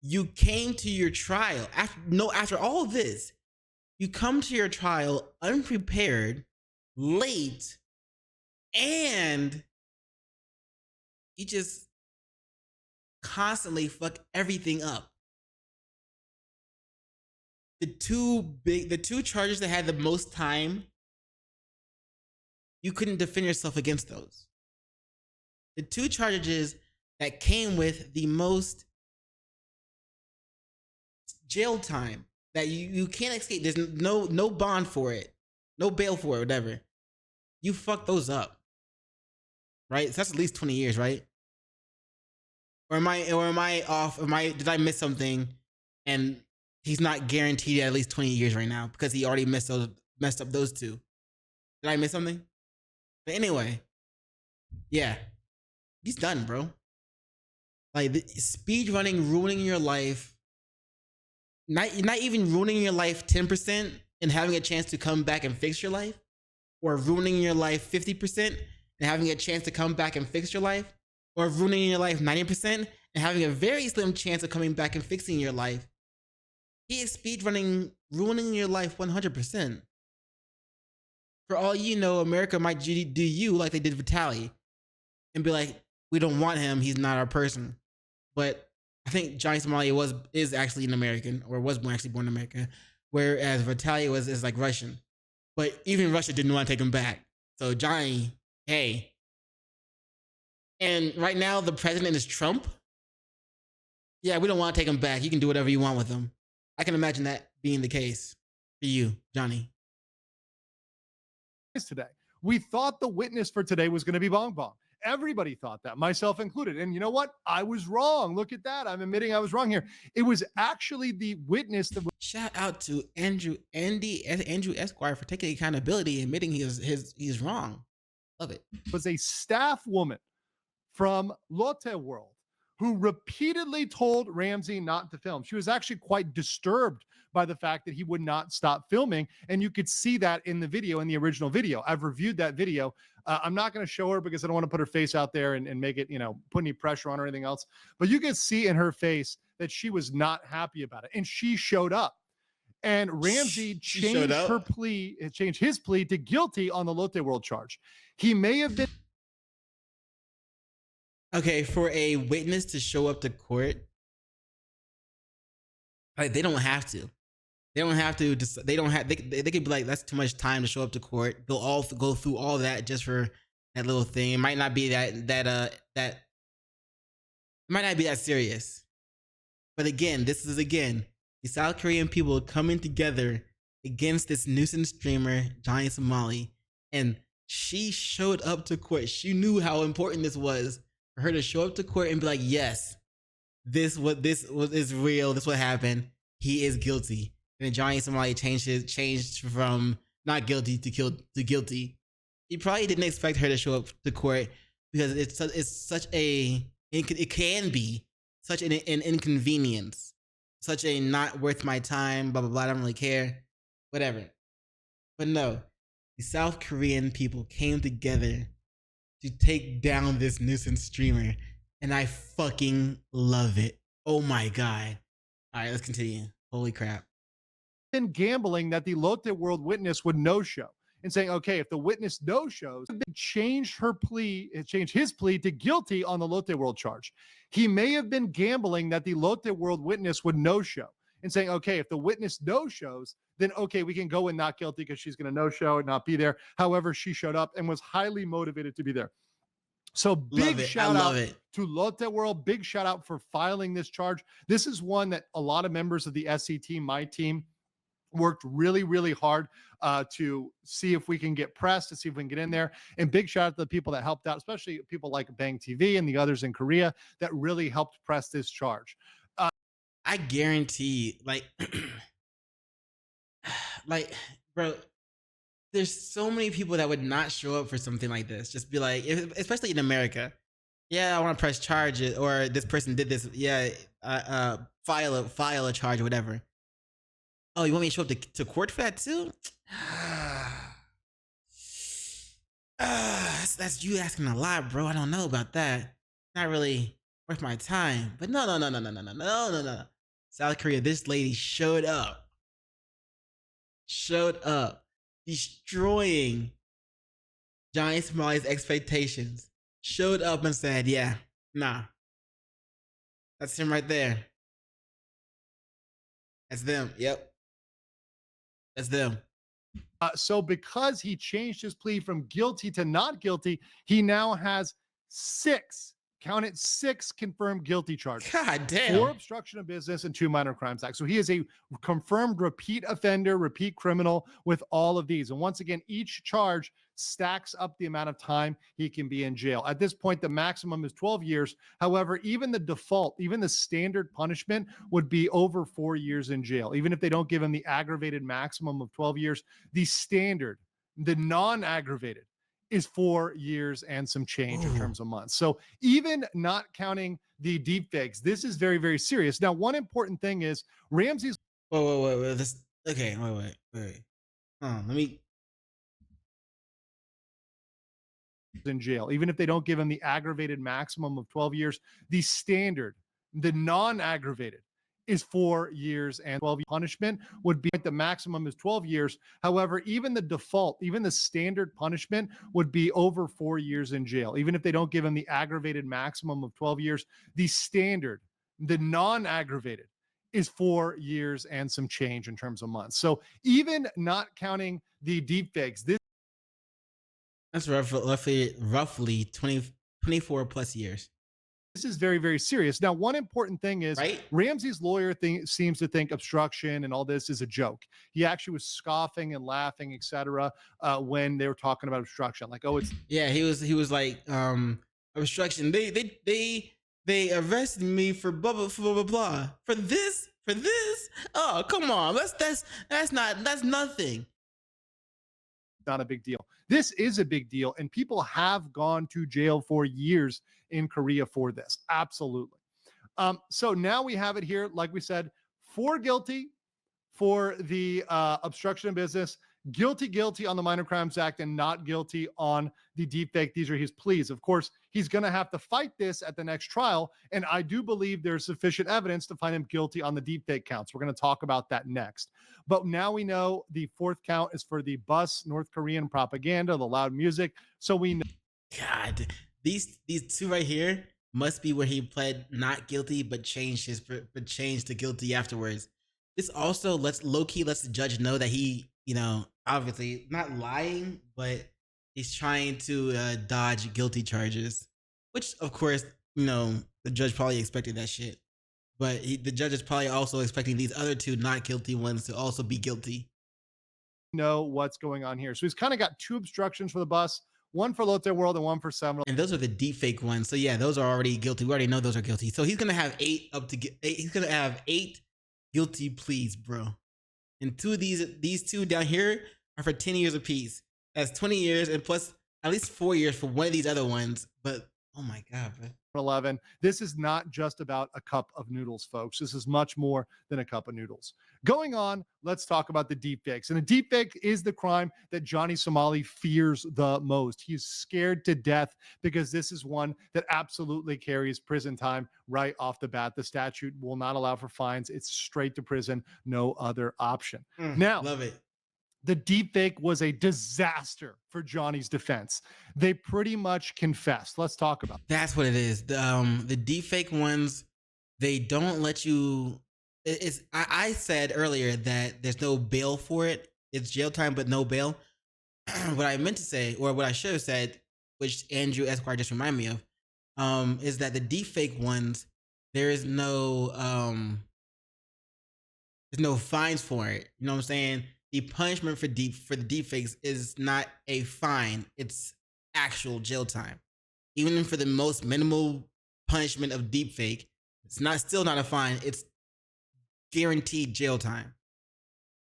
you came to your trial after all of this, you come to your trial unprepared, late, and you just constantly fuck everything up. The two charges that had the most time, you couldn't defend yourself against those. The two charges that came with the most jail time that you can't escape. There's no bond for it, no bail for it, whatever. You fuck those up, right? So that's at least 20 years, right? Or am I off? Did I miss something? And he's not guaranteed at least 20 years right now because he already messed up those two. Did I miss something? But anyway, yeah, he's done, bro. Like speed running, ruining your life. Not even ruining your life 10% and having a chance to come back and fix your life, or ruining your life 50% and having a chance to come back and fix your life, or ruining your life 90% and having a very slim chance of coming back and fixing your life. He is speedrunning, ruining your life 100%. For all you know, America might do you like they did Vitaly and be like, we don't want him, he's not our person. But I think Johnny Somali is actually an American, or was actually born in America, whereas Vitaly is like Russian. But even Russia didn't want to take him back. So Johnny, hey. And right now the president is Trump. Yeah, we don't want to take him back. You can do whatever you want with him. I can imagine that being the case for you, Johnny. Today, we thought the witness for today was going to be Bong Bong. Everybody thought that, myself included. And you know what? I was wrong. Look at that. I'm admitting I was wrong here. It was actually the witness that was. Shout out to Andrew Esquire for taking accountability and admitting he's wrong. Love it. Was a staff woman from Lotte World who repeatedly told Ramsey not to film. She was actually quite disturbed by the fact that he would not stop filming. And you could see that in the video, in the original video. I've reviewed that video. I'm not going to show her because I don't want to put her face out there and make it, put any pressure on or anything else. But you can see in her face that she was not happy about it. And she showed up. And Ramsey changed his plea to guilty on the Lotte World charge. He may have been. Okay, for a witness to show up to court, like they don't have to. They don't have to. They don't have. They could be like, that's too much time to show up to court. They'll all go through all that just for that little thing. It might not be that it might not be that serious. But again, this is the South Korean people coming together against this nuisance streamer Johnny Somali, and she showed up to court. She knew how important this was for her to show up to court and be like, yes, this is real. This what happened. He is guilty. And then Johnny Somali changed from not guilty to guilty. He probably didn't expect her to show up to court because it's such it can be such an inconvenience, such a not worth my time. Blah blah blah. I don't really care. Whatever. But no, the South Korean people came together to take down this nuisance streamer, and I fucking love it. Oh my god. All right, let's continue. Holy crap. Been gambling that the Lotte World witness would no-show and saying, okay, if the witness no-shows, changed his plea to guilty on the Lotte World charge. He may have been gambling that the Lotte World witness would no-show and saying, okay, if the witness no-shows, then okay, we can go in not guilty because she's going to no-show and not be there. However, she showed up and was highly motivated to be there. So Love big it. I shout love out it. to Lotte World. Big shout out for filing this charge. This is one that a lot of members of the SC team, my team, worked really, really hard to see if we can get pressed, to see if we can get in there. And big shout out to the people that helped out, especially people like Bang TV and the others in Korea that really helped press this charge. I guarantee, like, like, bro, there's so many people that would not show up for something like this. Just be like, especially in America. Yeah, I want to press charges, or this person did this. Yeah, file a charge or whatever. Oh, you want me to show up to court for that too? That's you asking a lot, bro. I don't know about that. Not really worth my time. But no, no, no, no, no, no, no, no, no, no. South Korea, this lady showed up, destroying Johnny Somali's expectations. Showed up and said, "Yeah, nah, that's him right there. That's them. Yep, that's them." So because he changed his plea from guilty to not guilty, he now has six, count it, six confirmed guilty charges. God damn. 4 obstruction of business and 2 minor crimes act. So he is a confirmed repeat offender, repeat criminal with all of these. And once again, each charge stacks up the amount of time he can be in jail. At this point, the maximum is 12 years. However, even the default, even the standard punishment would be over 4 years in jail. Even if they don't give him the aggravated maximum of 12 years, the standard, the non-aggravated, is 4 years and some change in terms of months. So even not counting the deep fakes, this is very, very serious. Now, one important thing is Ramsey's Wait. This okay. Wait. Let me. in jail. Even if they don't give him the aggravated maximum of 12 years, the standard, the non-aggravated, is 4 years and 12 punishment would be the maximum is 12 years. However, even the default, even the standard punishment would be over 4 years in jail. Even if they don't give him the aggravated maximum of 12 years, the standard, the non-aggravated, is 4 years and some change in terms of months. So even not counting the deep fakes, That's roughly 24 plus years. this is very, very serious. Now, one important thing is Right? Ramsey's lawyer seems to think obstruction and all this is a joke. He actually was scoffing and laughing, etc., when they were talking about obstruction. Like, oh, it's Yeah, he was like, obstruction. They arrested me for blah blah blah blah blah. For this? Oh, come on. That's nothing. not a big deal. This is a big deal, and people have gone to jail for years in Korea for this. Absolutely. So now we have it here. Like we said, 4 guilty for the obstruction of business, guilty on the Minor Crimes Act, and not guilty on the deepfake. These are his pleas. Of course, he's going to have to fight this at the next trial, and I do believe there's sufficient evidence to find him guilty on the deepfake counts. We're going to talk about that next. But now we know the 4th count is for the bus North Korean propaganda, the loud music. So we know. God, these two right here must be where he pled not guilty, but changed to guilty afterwards. This also lets the judge know that he, obviously not lying, but he's trying to dodge guilty charges, which of course, the judge probably expected that shit. But the judge is probably also expecting these other 2 not guilty ones to also be guilty. Know what's going on here. So he's kind of got 2 obstructions for the bus, one for Lotte World and one for Somali. And those are the deepfake ones. So yeah, those are already guilty. We already know those are guilty. So he's gonna have 8 he's gonna have 8 guilty pleas, bro. And 2 of these 2 down here are for 10 years apiece. That's 20 years, and plus at least 4 years for one of these other ones. But oh my god, bro. 11. This is not just about a cup of noodles, folks. This is much more than a cup of noodles. Going on, let's talk about the deepfakes. And a deepfake is the crime that Johnny Somali fears the most. He's scared to death because this is one that absolutely carries prison time right off the bat. The statute will not allow for fines. It's straight to prison, no other option. Now, love it. The deepfake was a disaster for Johnny's defense. They pretty much confessed. Let's talk about That's what it is. The deepfake ones, they don't let you. I said earlier that there's no bail for it. It's jail time, but no bail. What I meant to say, or what I should have said, which Andrew Esquire just reminded me of, is that the deepfake ones, there is there's no fines for it. You know what I'm saying? The punishment for the deepfakes is not a fine; it's actual jail time. Even for the most minimal punishment of deepfake, it's not still not a fine. It's guaranteed jail time.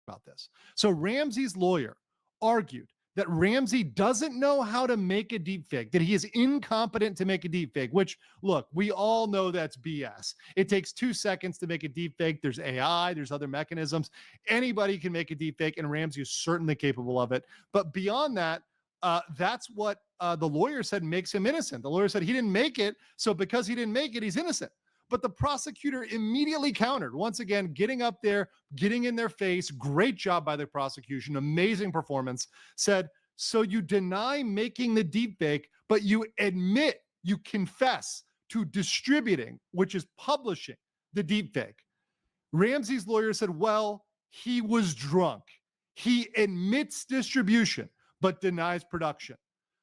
About this. So Ramsey's lawyer argued that Ramsey doesn't know how to make a deepfake, that he is incompetent to make a deepfake, which, look, we all know that's BS. It takes 2 seconds to make a deepfake. There's AI, there's other mechanisms. Anybody can make a deepfake, and Ramsey is certainly capable of it. But beyond that, that's what the lawyer said makes him innocent. The lawyer said he didn't make it. So because he didn't make it, he's innocent. But the prosecutor immediately countered, once again, getting up there, getting in their face. Great job by the prosecution. Amazing performance. Said, so you deny making the deepfake, but you admit, you confess to distributing, which is publishing the deepfake. Ramsey's lawyer said, well, he was drunk. He admits distribution, but denies production.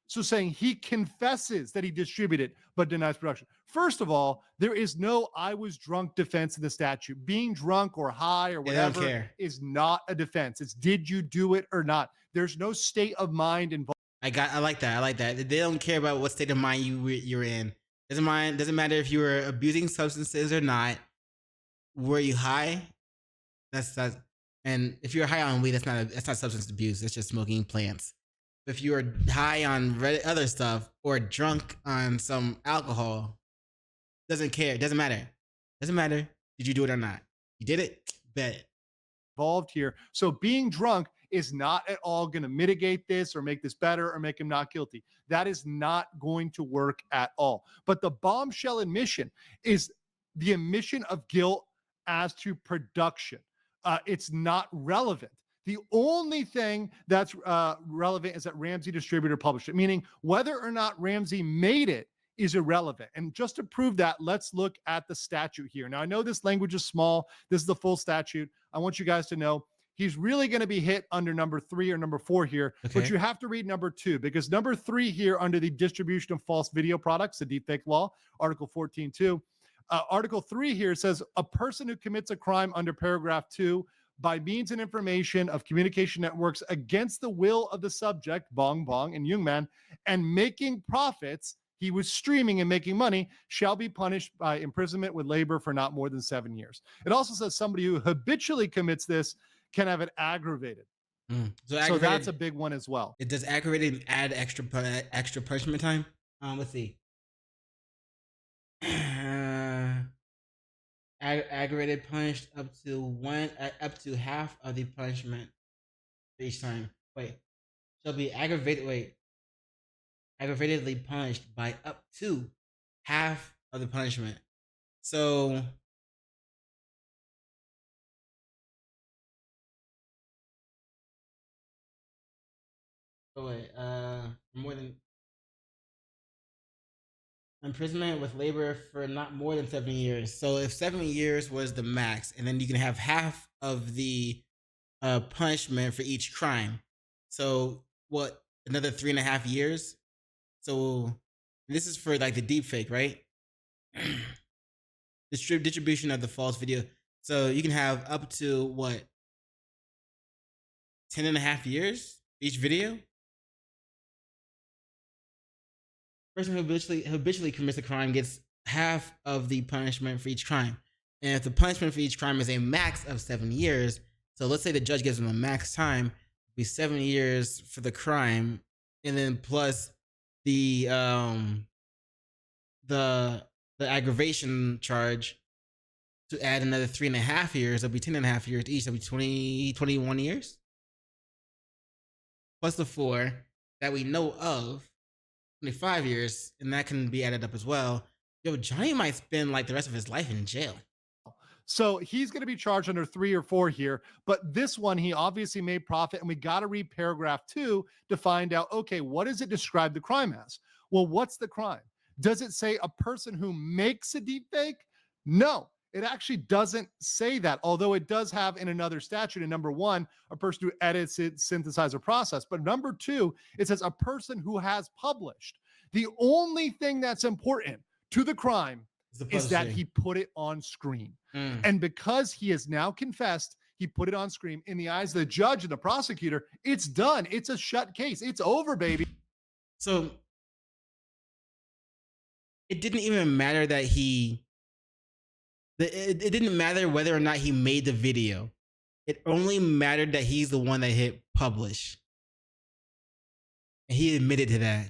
So saying he confesses that he distributed, but denies production. First of all, there is no I was drunk defense in the statute. Being drunk or high or They don't whatever care. is not a defense. It's did you do it or not? There's no state of mind involved. I like that. I like that. They don't care about what state of mind you're in. Doesn't matter if you were abusing substances or not. Were you high? That's and if you're high on weed, that's not substance abuse. That's just smoking plants. If you are high on other stuff or drunk on some alcohol, doesn't care. Doesn't matter. Doesn't matter. Did you do it or not? You did it. Bet. Involved here. So being drunk is not at all going to mitigate this or make this better or make him not guilty. That is not going to work at all. But the bombshell admission is the admission of guilt as to production. It's not relevant. The only thing that's relevant is that Ramsey distributed or published it, meaning whether or not Ramsey made it is irrelevant. And just to prove that, let's look at the statute here. Now, I know this language is small. This is the full statute. I want you guys to know he's really going to be hit under number 3 or number 4 here, Okay. but you have to read number 2 because number 3 here under the distribution of false video products, the deepfake law, Article 14.2. Article 3 here says a person who commits a crime under paragraph 2 by means and information of communication networks against the will of the subject, Bong Bong and Jungman, and making profits, he was streaming and making money, shall be punished by imprisonment with labor for not more than 7 years. It also says somebody who habitually commits this can have it aggravated. So that's a big one as well. It does aggravated add extra punishment time. Let's see. Aggravated punished up to half of the punishment each time. Wait, shall be aggravatedly punished by up to half of the punishment. So more than imprisonment with labor for not more than 7 years. So if 7 years was the max, and then you can have half of the punishment for each crime. So what? Another 3.5 years. So this is for like the deep fake, right? Distribution of the false video. So you can have up to what? 10.5 years each video. Person who habitually commits a crime gets half of the punishment for each crime. And if the punishment for each crime is a max of 7 years, so let's say the judge gives him a max time, it'd be 7 years for the crime, and then plus the aggravation charge to add another 3.5 years, it'll be 10.5 years each. It'll be 21 years. Plus the 4 that we know of, 25 years, and that can be added up as well. Yo, Johnny might spend like the rest of his life in jail. So he's going to be charged under 3 or 4 here, but this one, he obviously made profit, and we got to read paragraph 2 to find out, okay, what does it describe the crime as? Well, what's the crime? Does it say a person who makes a deepfake? No, it actually doesn't say that, although it does have in another statute in number 1, a person who edits it, synthesize, or process. But number 2, it says a person who has published. The only thing that's important to the crime It's the is that publishing. he put it on screen. Mm. And because he has now confessed, he put it on screen in the eyes of the judge and the prosecutor, it's done. It's a shut case. It's over, baby. So it didn't even matter that it didn't matter whether or not he made the video. It only mattered that he's the one that hit publish. And he admitted to that.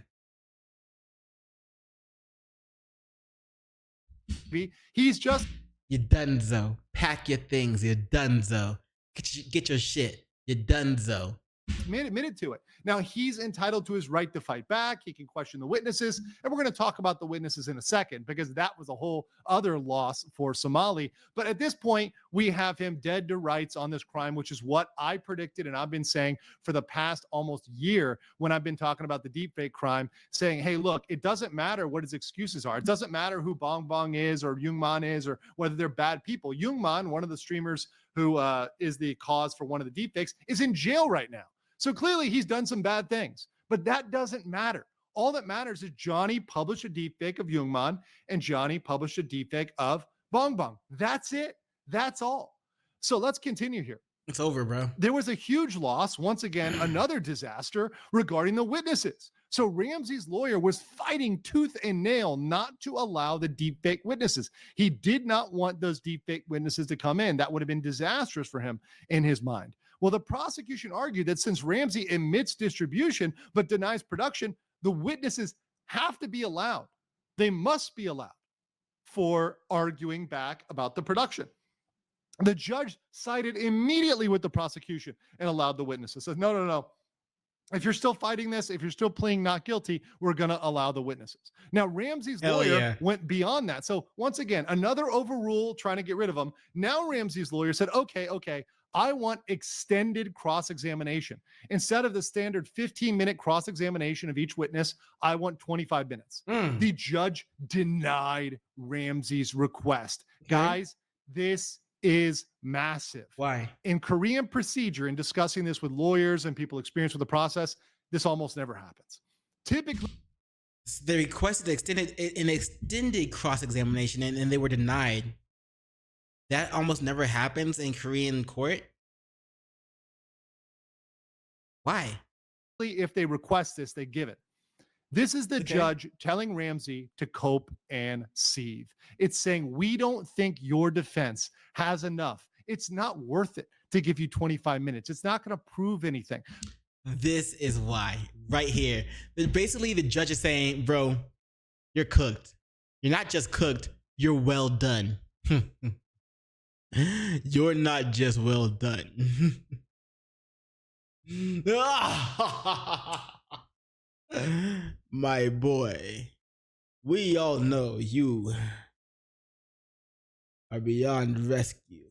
He's just You donezo. Pack your things. You're donezo. Get your shit. You're donezo. admitted to it. Now, he's entitled to his right to fight back. He can question the witnesses. And we're going to talk about the witnesses in a second because that was a whole other loss for Somali. But at this point, we have him dead to rights on this crime, which is what I predicted. And I've been saying for the past almost year when I've been talking about the deepfake crime, saying, hey, look, it doesn't matter what his excuses are. It doesn't matter who Bong Bong is or Youngman is or whether they're bad people. Youngman, one of the streamers who is the cause for one of the deepfakes, is in jail right now. So clearly he's done some bad things, but that doesn't matter. All that matters is Johnny published a deepfake of Youngman and Johnny published a deepfake of Bong Bong. That's it. That's all. So let's continue here. It's over, bro. There was a huge loss. Once again, another disaster regarding the witnesses. So Ramsey's lawyer was fighting tooth and nail not to allow the deepfake witnesses. He did not want those deepfake witnesses to come in. That would have been disastrous for him in his mind. Well, the prosecution argued that since Ramsey admits distribution but denies production, the witnesses have to be allowed. They must be allowed for arguing back about the production. The judge sided immediately with the prosecution and allowed the witnesses. Said, no. If you're still fighting this, if you're still pleading not guilty, we're going to allow the witnesses. Now, Ramsey's lawyer went beyond that. So once again, another overrule trying to get rid of him. Now Ramsey's lawyer said, okay, I want extended cross-examination. Instead of the standard 15-minute cross-examination of each witness, I want 25 minutes. The judge denied Ramsey's request. Okay. Guys, this is massive. Why? In Korean procedure, in discussing this with lawyers and people experienced with the process, this almost never happens. Typically, they requested an extended cross-examination and they were denied. That almost never happens in Korean court. Why? If they request this, they give it. This is the judge telling Ramsey to cope and seethe. It's saying, we don't think your defense has enough. It's not worth it to give you 25 minutes. It's not going to prove anything. This is why, right here. Basically, the judge is saying, bro, you're cooked. You're not just cooked, you're well done. You're not just well done. My boy, we all know you are beyond rescue.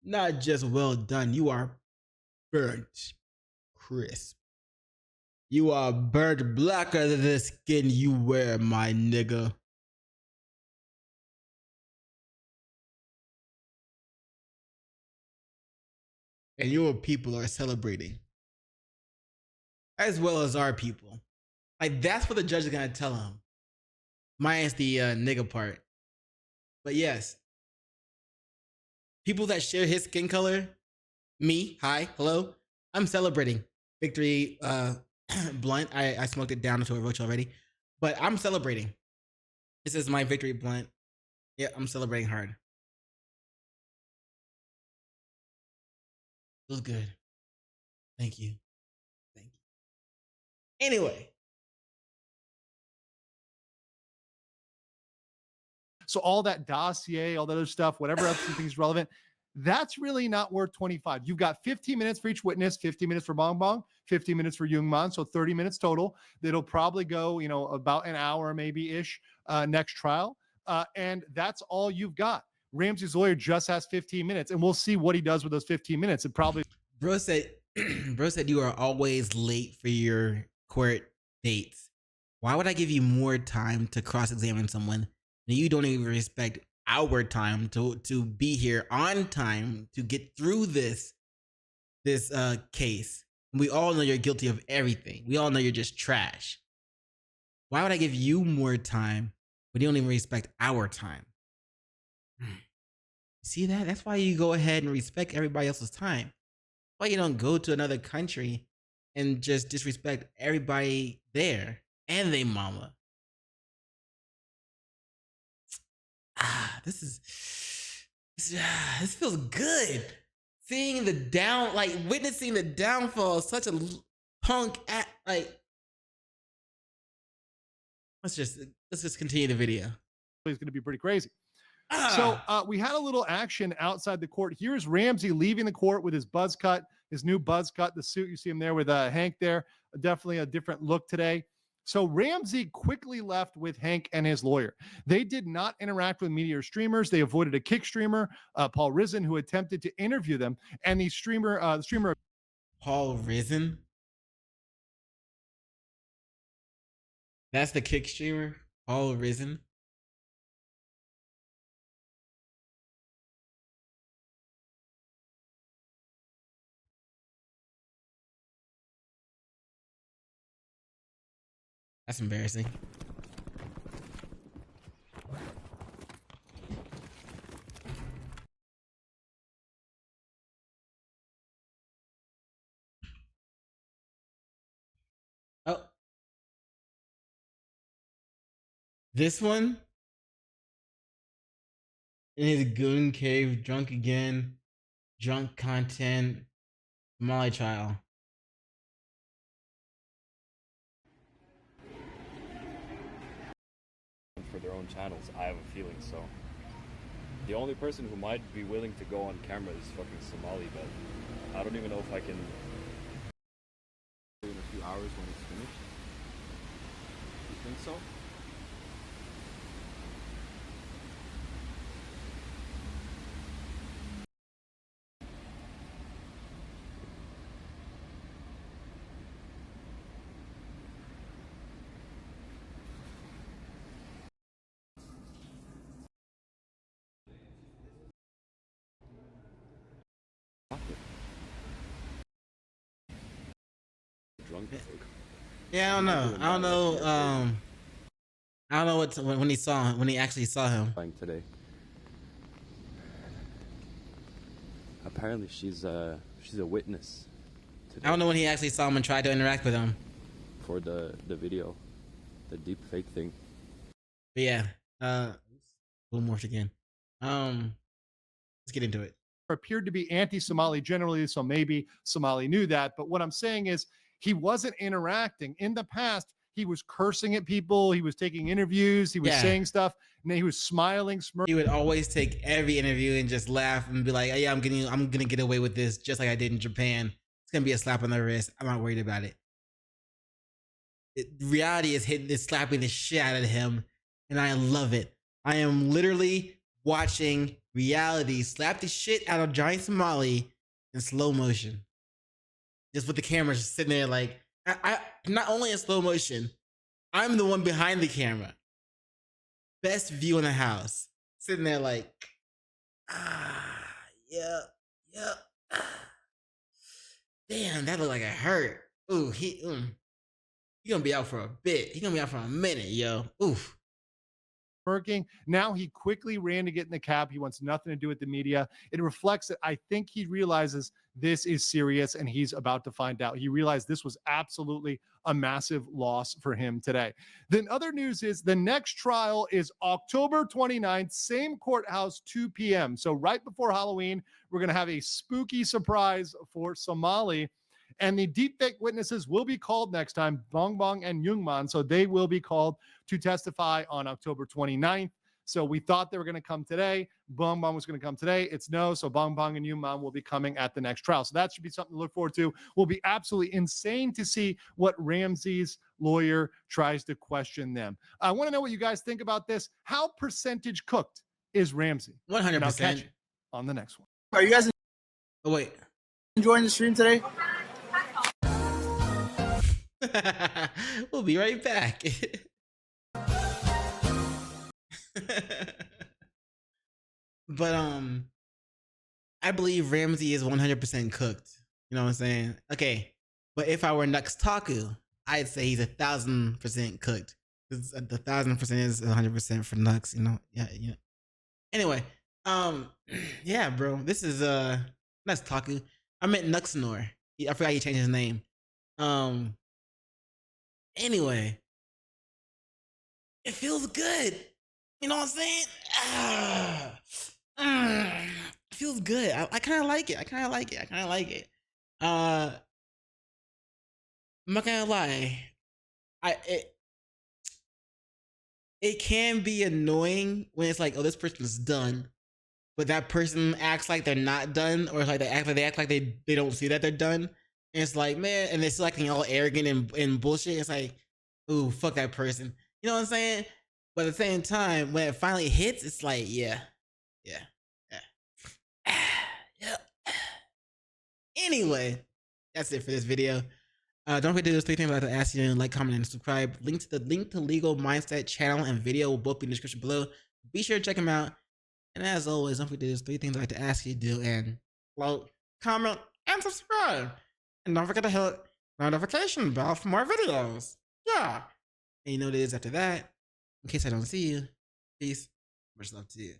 Not just well done, you are burnt crisp. You are burnt blacker than the skin you wear, my nigga. And your people are celebrating, as well as our people. Like, that's what the judge is gonna tell him. Minus the nigga part. But yes, people that share his skin color, me, hi, hello, I'm celebrating. Victory blunt. I smoked it down into a roach already, but I'm celebrating. This is my victory blunt. Yeah, I'm celebrating hard. Feels good. Thank you. Thank you. Anyway. So all that dossier, all that other stuff, whatever else you think is relevant, that's really not worth 25. You've got 15 minutes for each witness, 15 minutes for Bong Bong, 15 minutes for Youngman, so 30 minutes total. That'll probably go, about an hour maybe-ish next trial. And that's all you've got. Ramsey's lawyer just has 15 minutes, and we'll see what he does with those 15 minutes. It probably... Bro said you are always late for your court dates. Why would I give you more time to cross-examine someone and you don't even respect our time to be here on time to get through this case? We all know you're guilty of everything. We all know you're just trash. Why would I give you more time, but you don't even respect our time? See that? That's why you go ahead and respect everybody else's time. Why you don't go to another country and just disrespect everybody there and they mama. This feels good. Seeing witnessing the downfall of such a punk at let's just continue the video. It's going to be pretty crazy. So we had a little action outside the court. Here's Ramsey leaving the court with his buzz cut, his new buzz cut, the suit. You see him there with Hank there. Definitely a different look today. So Ramsey quickly left with Hank and his lawyer. They did not interact with media or streamers. They avoided a kick streamer, Paul Risen, who attempted to interview them. And the streamer Paul Risen? That's the kick streamer? Paul Risen? That's embarrassing. Oh. This one? In his goon cave, drunk again, drunk content, Somali trial. For their own channels, I have a feeling so. The only person who might be willing to go on camera is fucking Somali, but I don't even know if I can. In a few hours when it's finished. You think so? Drunk. Yeah, I don't know. I don't know when he actually saw him. Today. Apparently she's a witness today. I don't know when he actually saw him and tried to interact with him. For the video, the deep fake thing. But yeah, a little more again. Let's get into it. Appeared to be anti-Somali generally, so maybe Somali knew that. But what I'm saying is he wasn't interacting. In the past, he was cursing at people. He was taking interviews. He was saying stuff, and then he was smiling, smirking. He would always take every interview and just laugh and be like, "Yeah, I'm gonna get away with this, just like I did in Japan. It's gonna be a slap on the wrist. I'm not worried about it." Reality is slapping the shit out of him, and I love it. I am literally watching reality slap the shit out of Giant Somali in slow motion. Just with the camera just sitting there like, I not only in slow motion, I'm the one behind the camera. Best view in the house. Sitting there like, yeah. Damn, that looked like it hurt. Ooh, he gonna be out for a bit. He gonna be out for a minute, yo. Oof. Working. Now he quickly ran to get in the cab. He wants nothing to do with the media. It reflects that I think he realizes this is serious and he's about to find out. He realized this was absolutely a massive loss for him today. Then other news is the next trial is October 29th, same courthouse, 2 p.m. So right before Halloween, we're going to have a spooky surprise for Somali. And the deepfake witnesses will be called next time, Bong Bong and Youngman. So they will be called to testify on October 29th. So we thought they were going to come today. Bong Bong was going to come today. It's no. So Bong Bong and Youngman will be coming at the next trial. So that should be something to look forward to. Will be absolutely insane to see what Ramsey's lawyer tries to question them. I want to know what you guys think about this. How percentage cooked is Ramsey? 100%. I'll catch you on the next one. Are you guys enjoying the stream today? We'll be right back. But I believe Ramsey is 100% cooked. You know what I'm saying? Okay, but if I were Nux Taku, I'd say he's 1,000% cooked. It's the 1000% is 100% for Nux. You know, yeah, yeah. Anyway, yeah, bro. This is that's Taku. I meant Nuxnor. I forgot he changed his name. Anyway, it feels good. You know what I'm saying? It feels good. I kind of like it. I kind of like it. I kind of like it. I'm not gonna lie. It can be annoying when it's like, oh, this person's done, but that person acts like they're not done, or like they act like they don't see that they're done. And it's like, man, and they're still acting all arrogant and bullshit. It's like, ooh, fuck that person. You know what I'm saying? But at the same time, when it finally hits, it's like, yeah, yeah, yeah. Yeah. Anyway, that's it for this video. Don't forget to do those 3 things I'd like to ask you, and like, comment, and subscribe. Link to Legal Mindset channel and video will both be in the description below. Be sure to check them out. And as always, don't forget to do those 3 things I'd like to ask you to do, and like, comment, and subscribe. And don't forget to hit the notification bell for more videos. Yeah. And you know what it is after that. In case I don't see you, peace. Much love to you.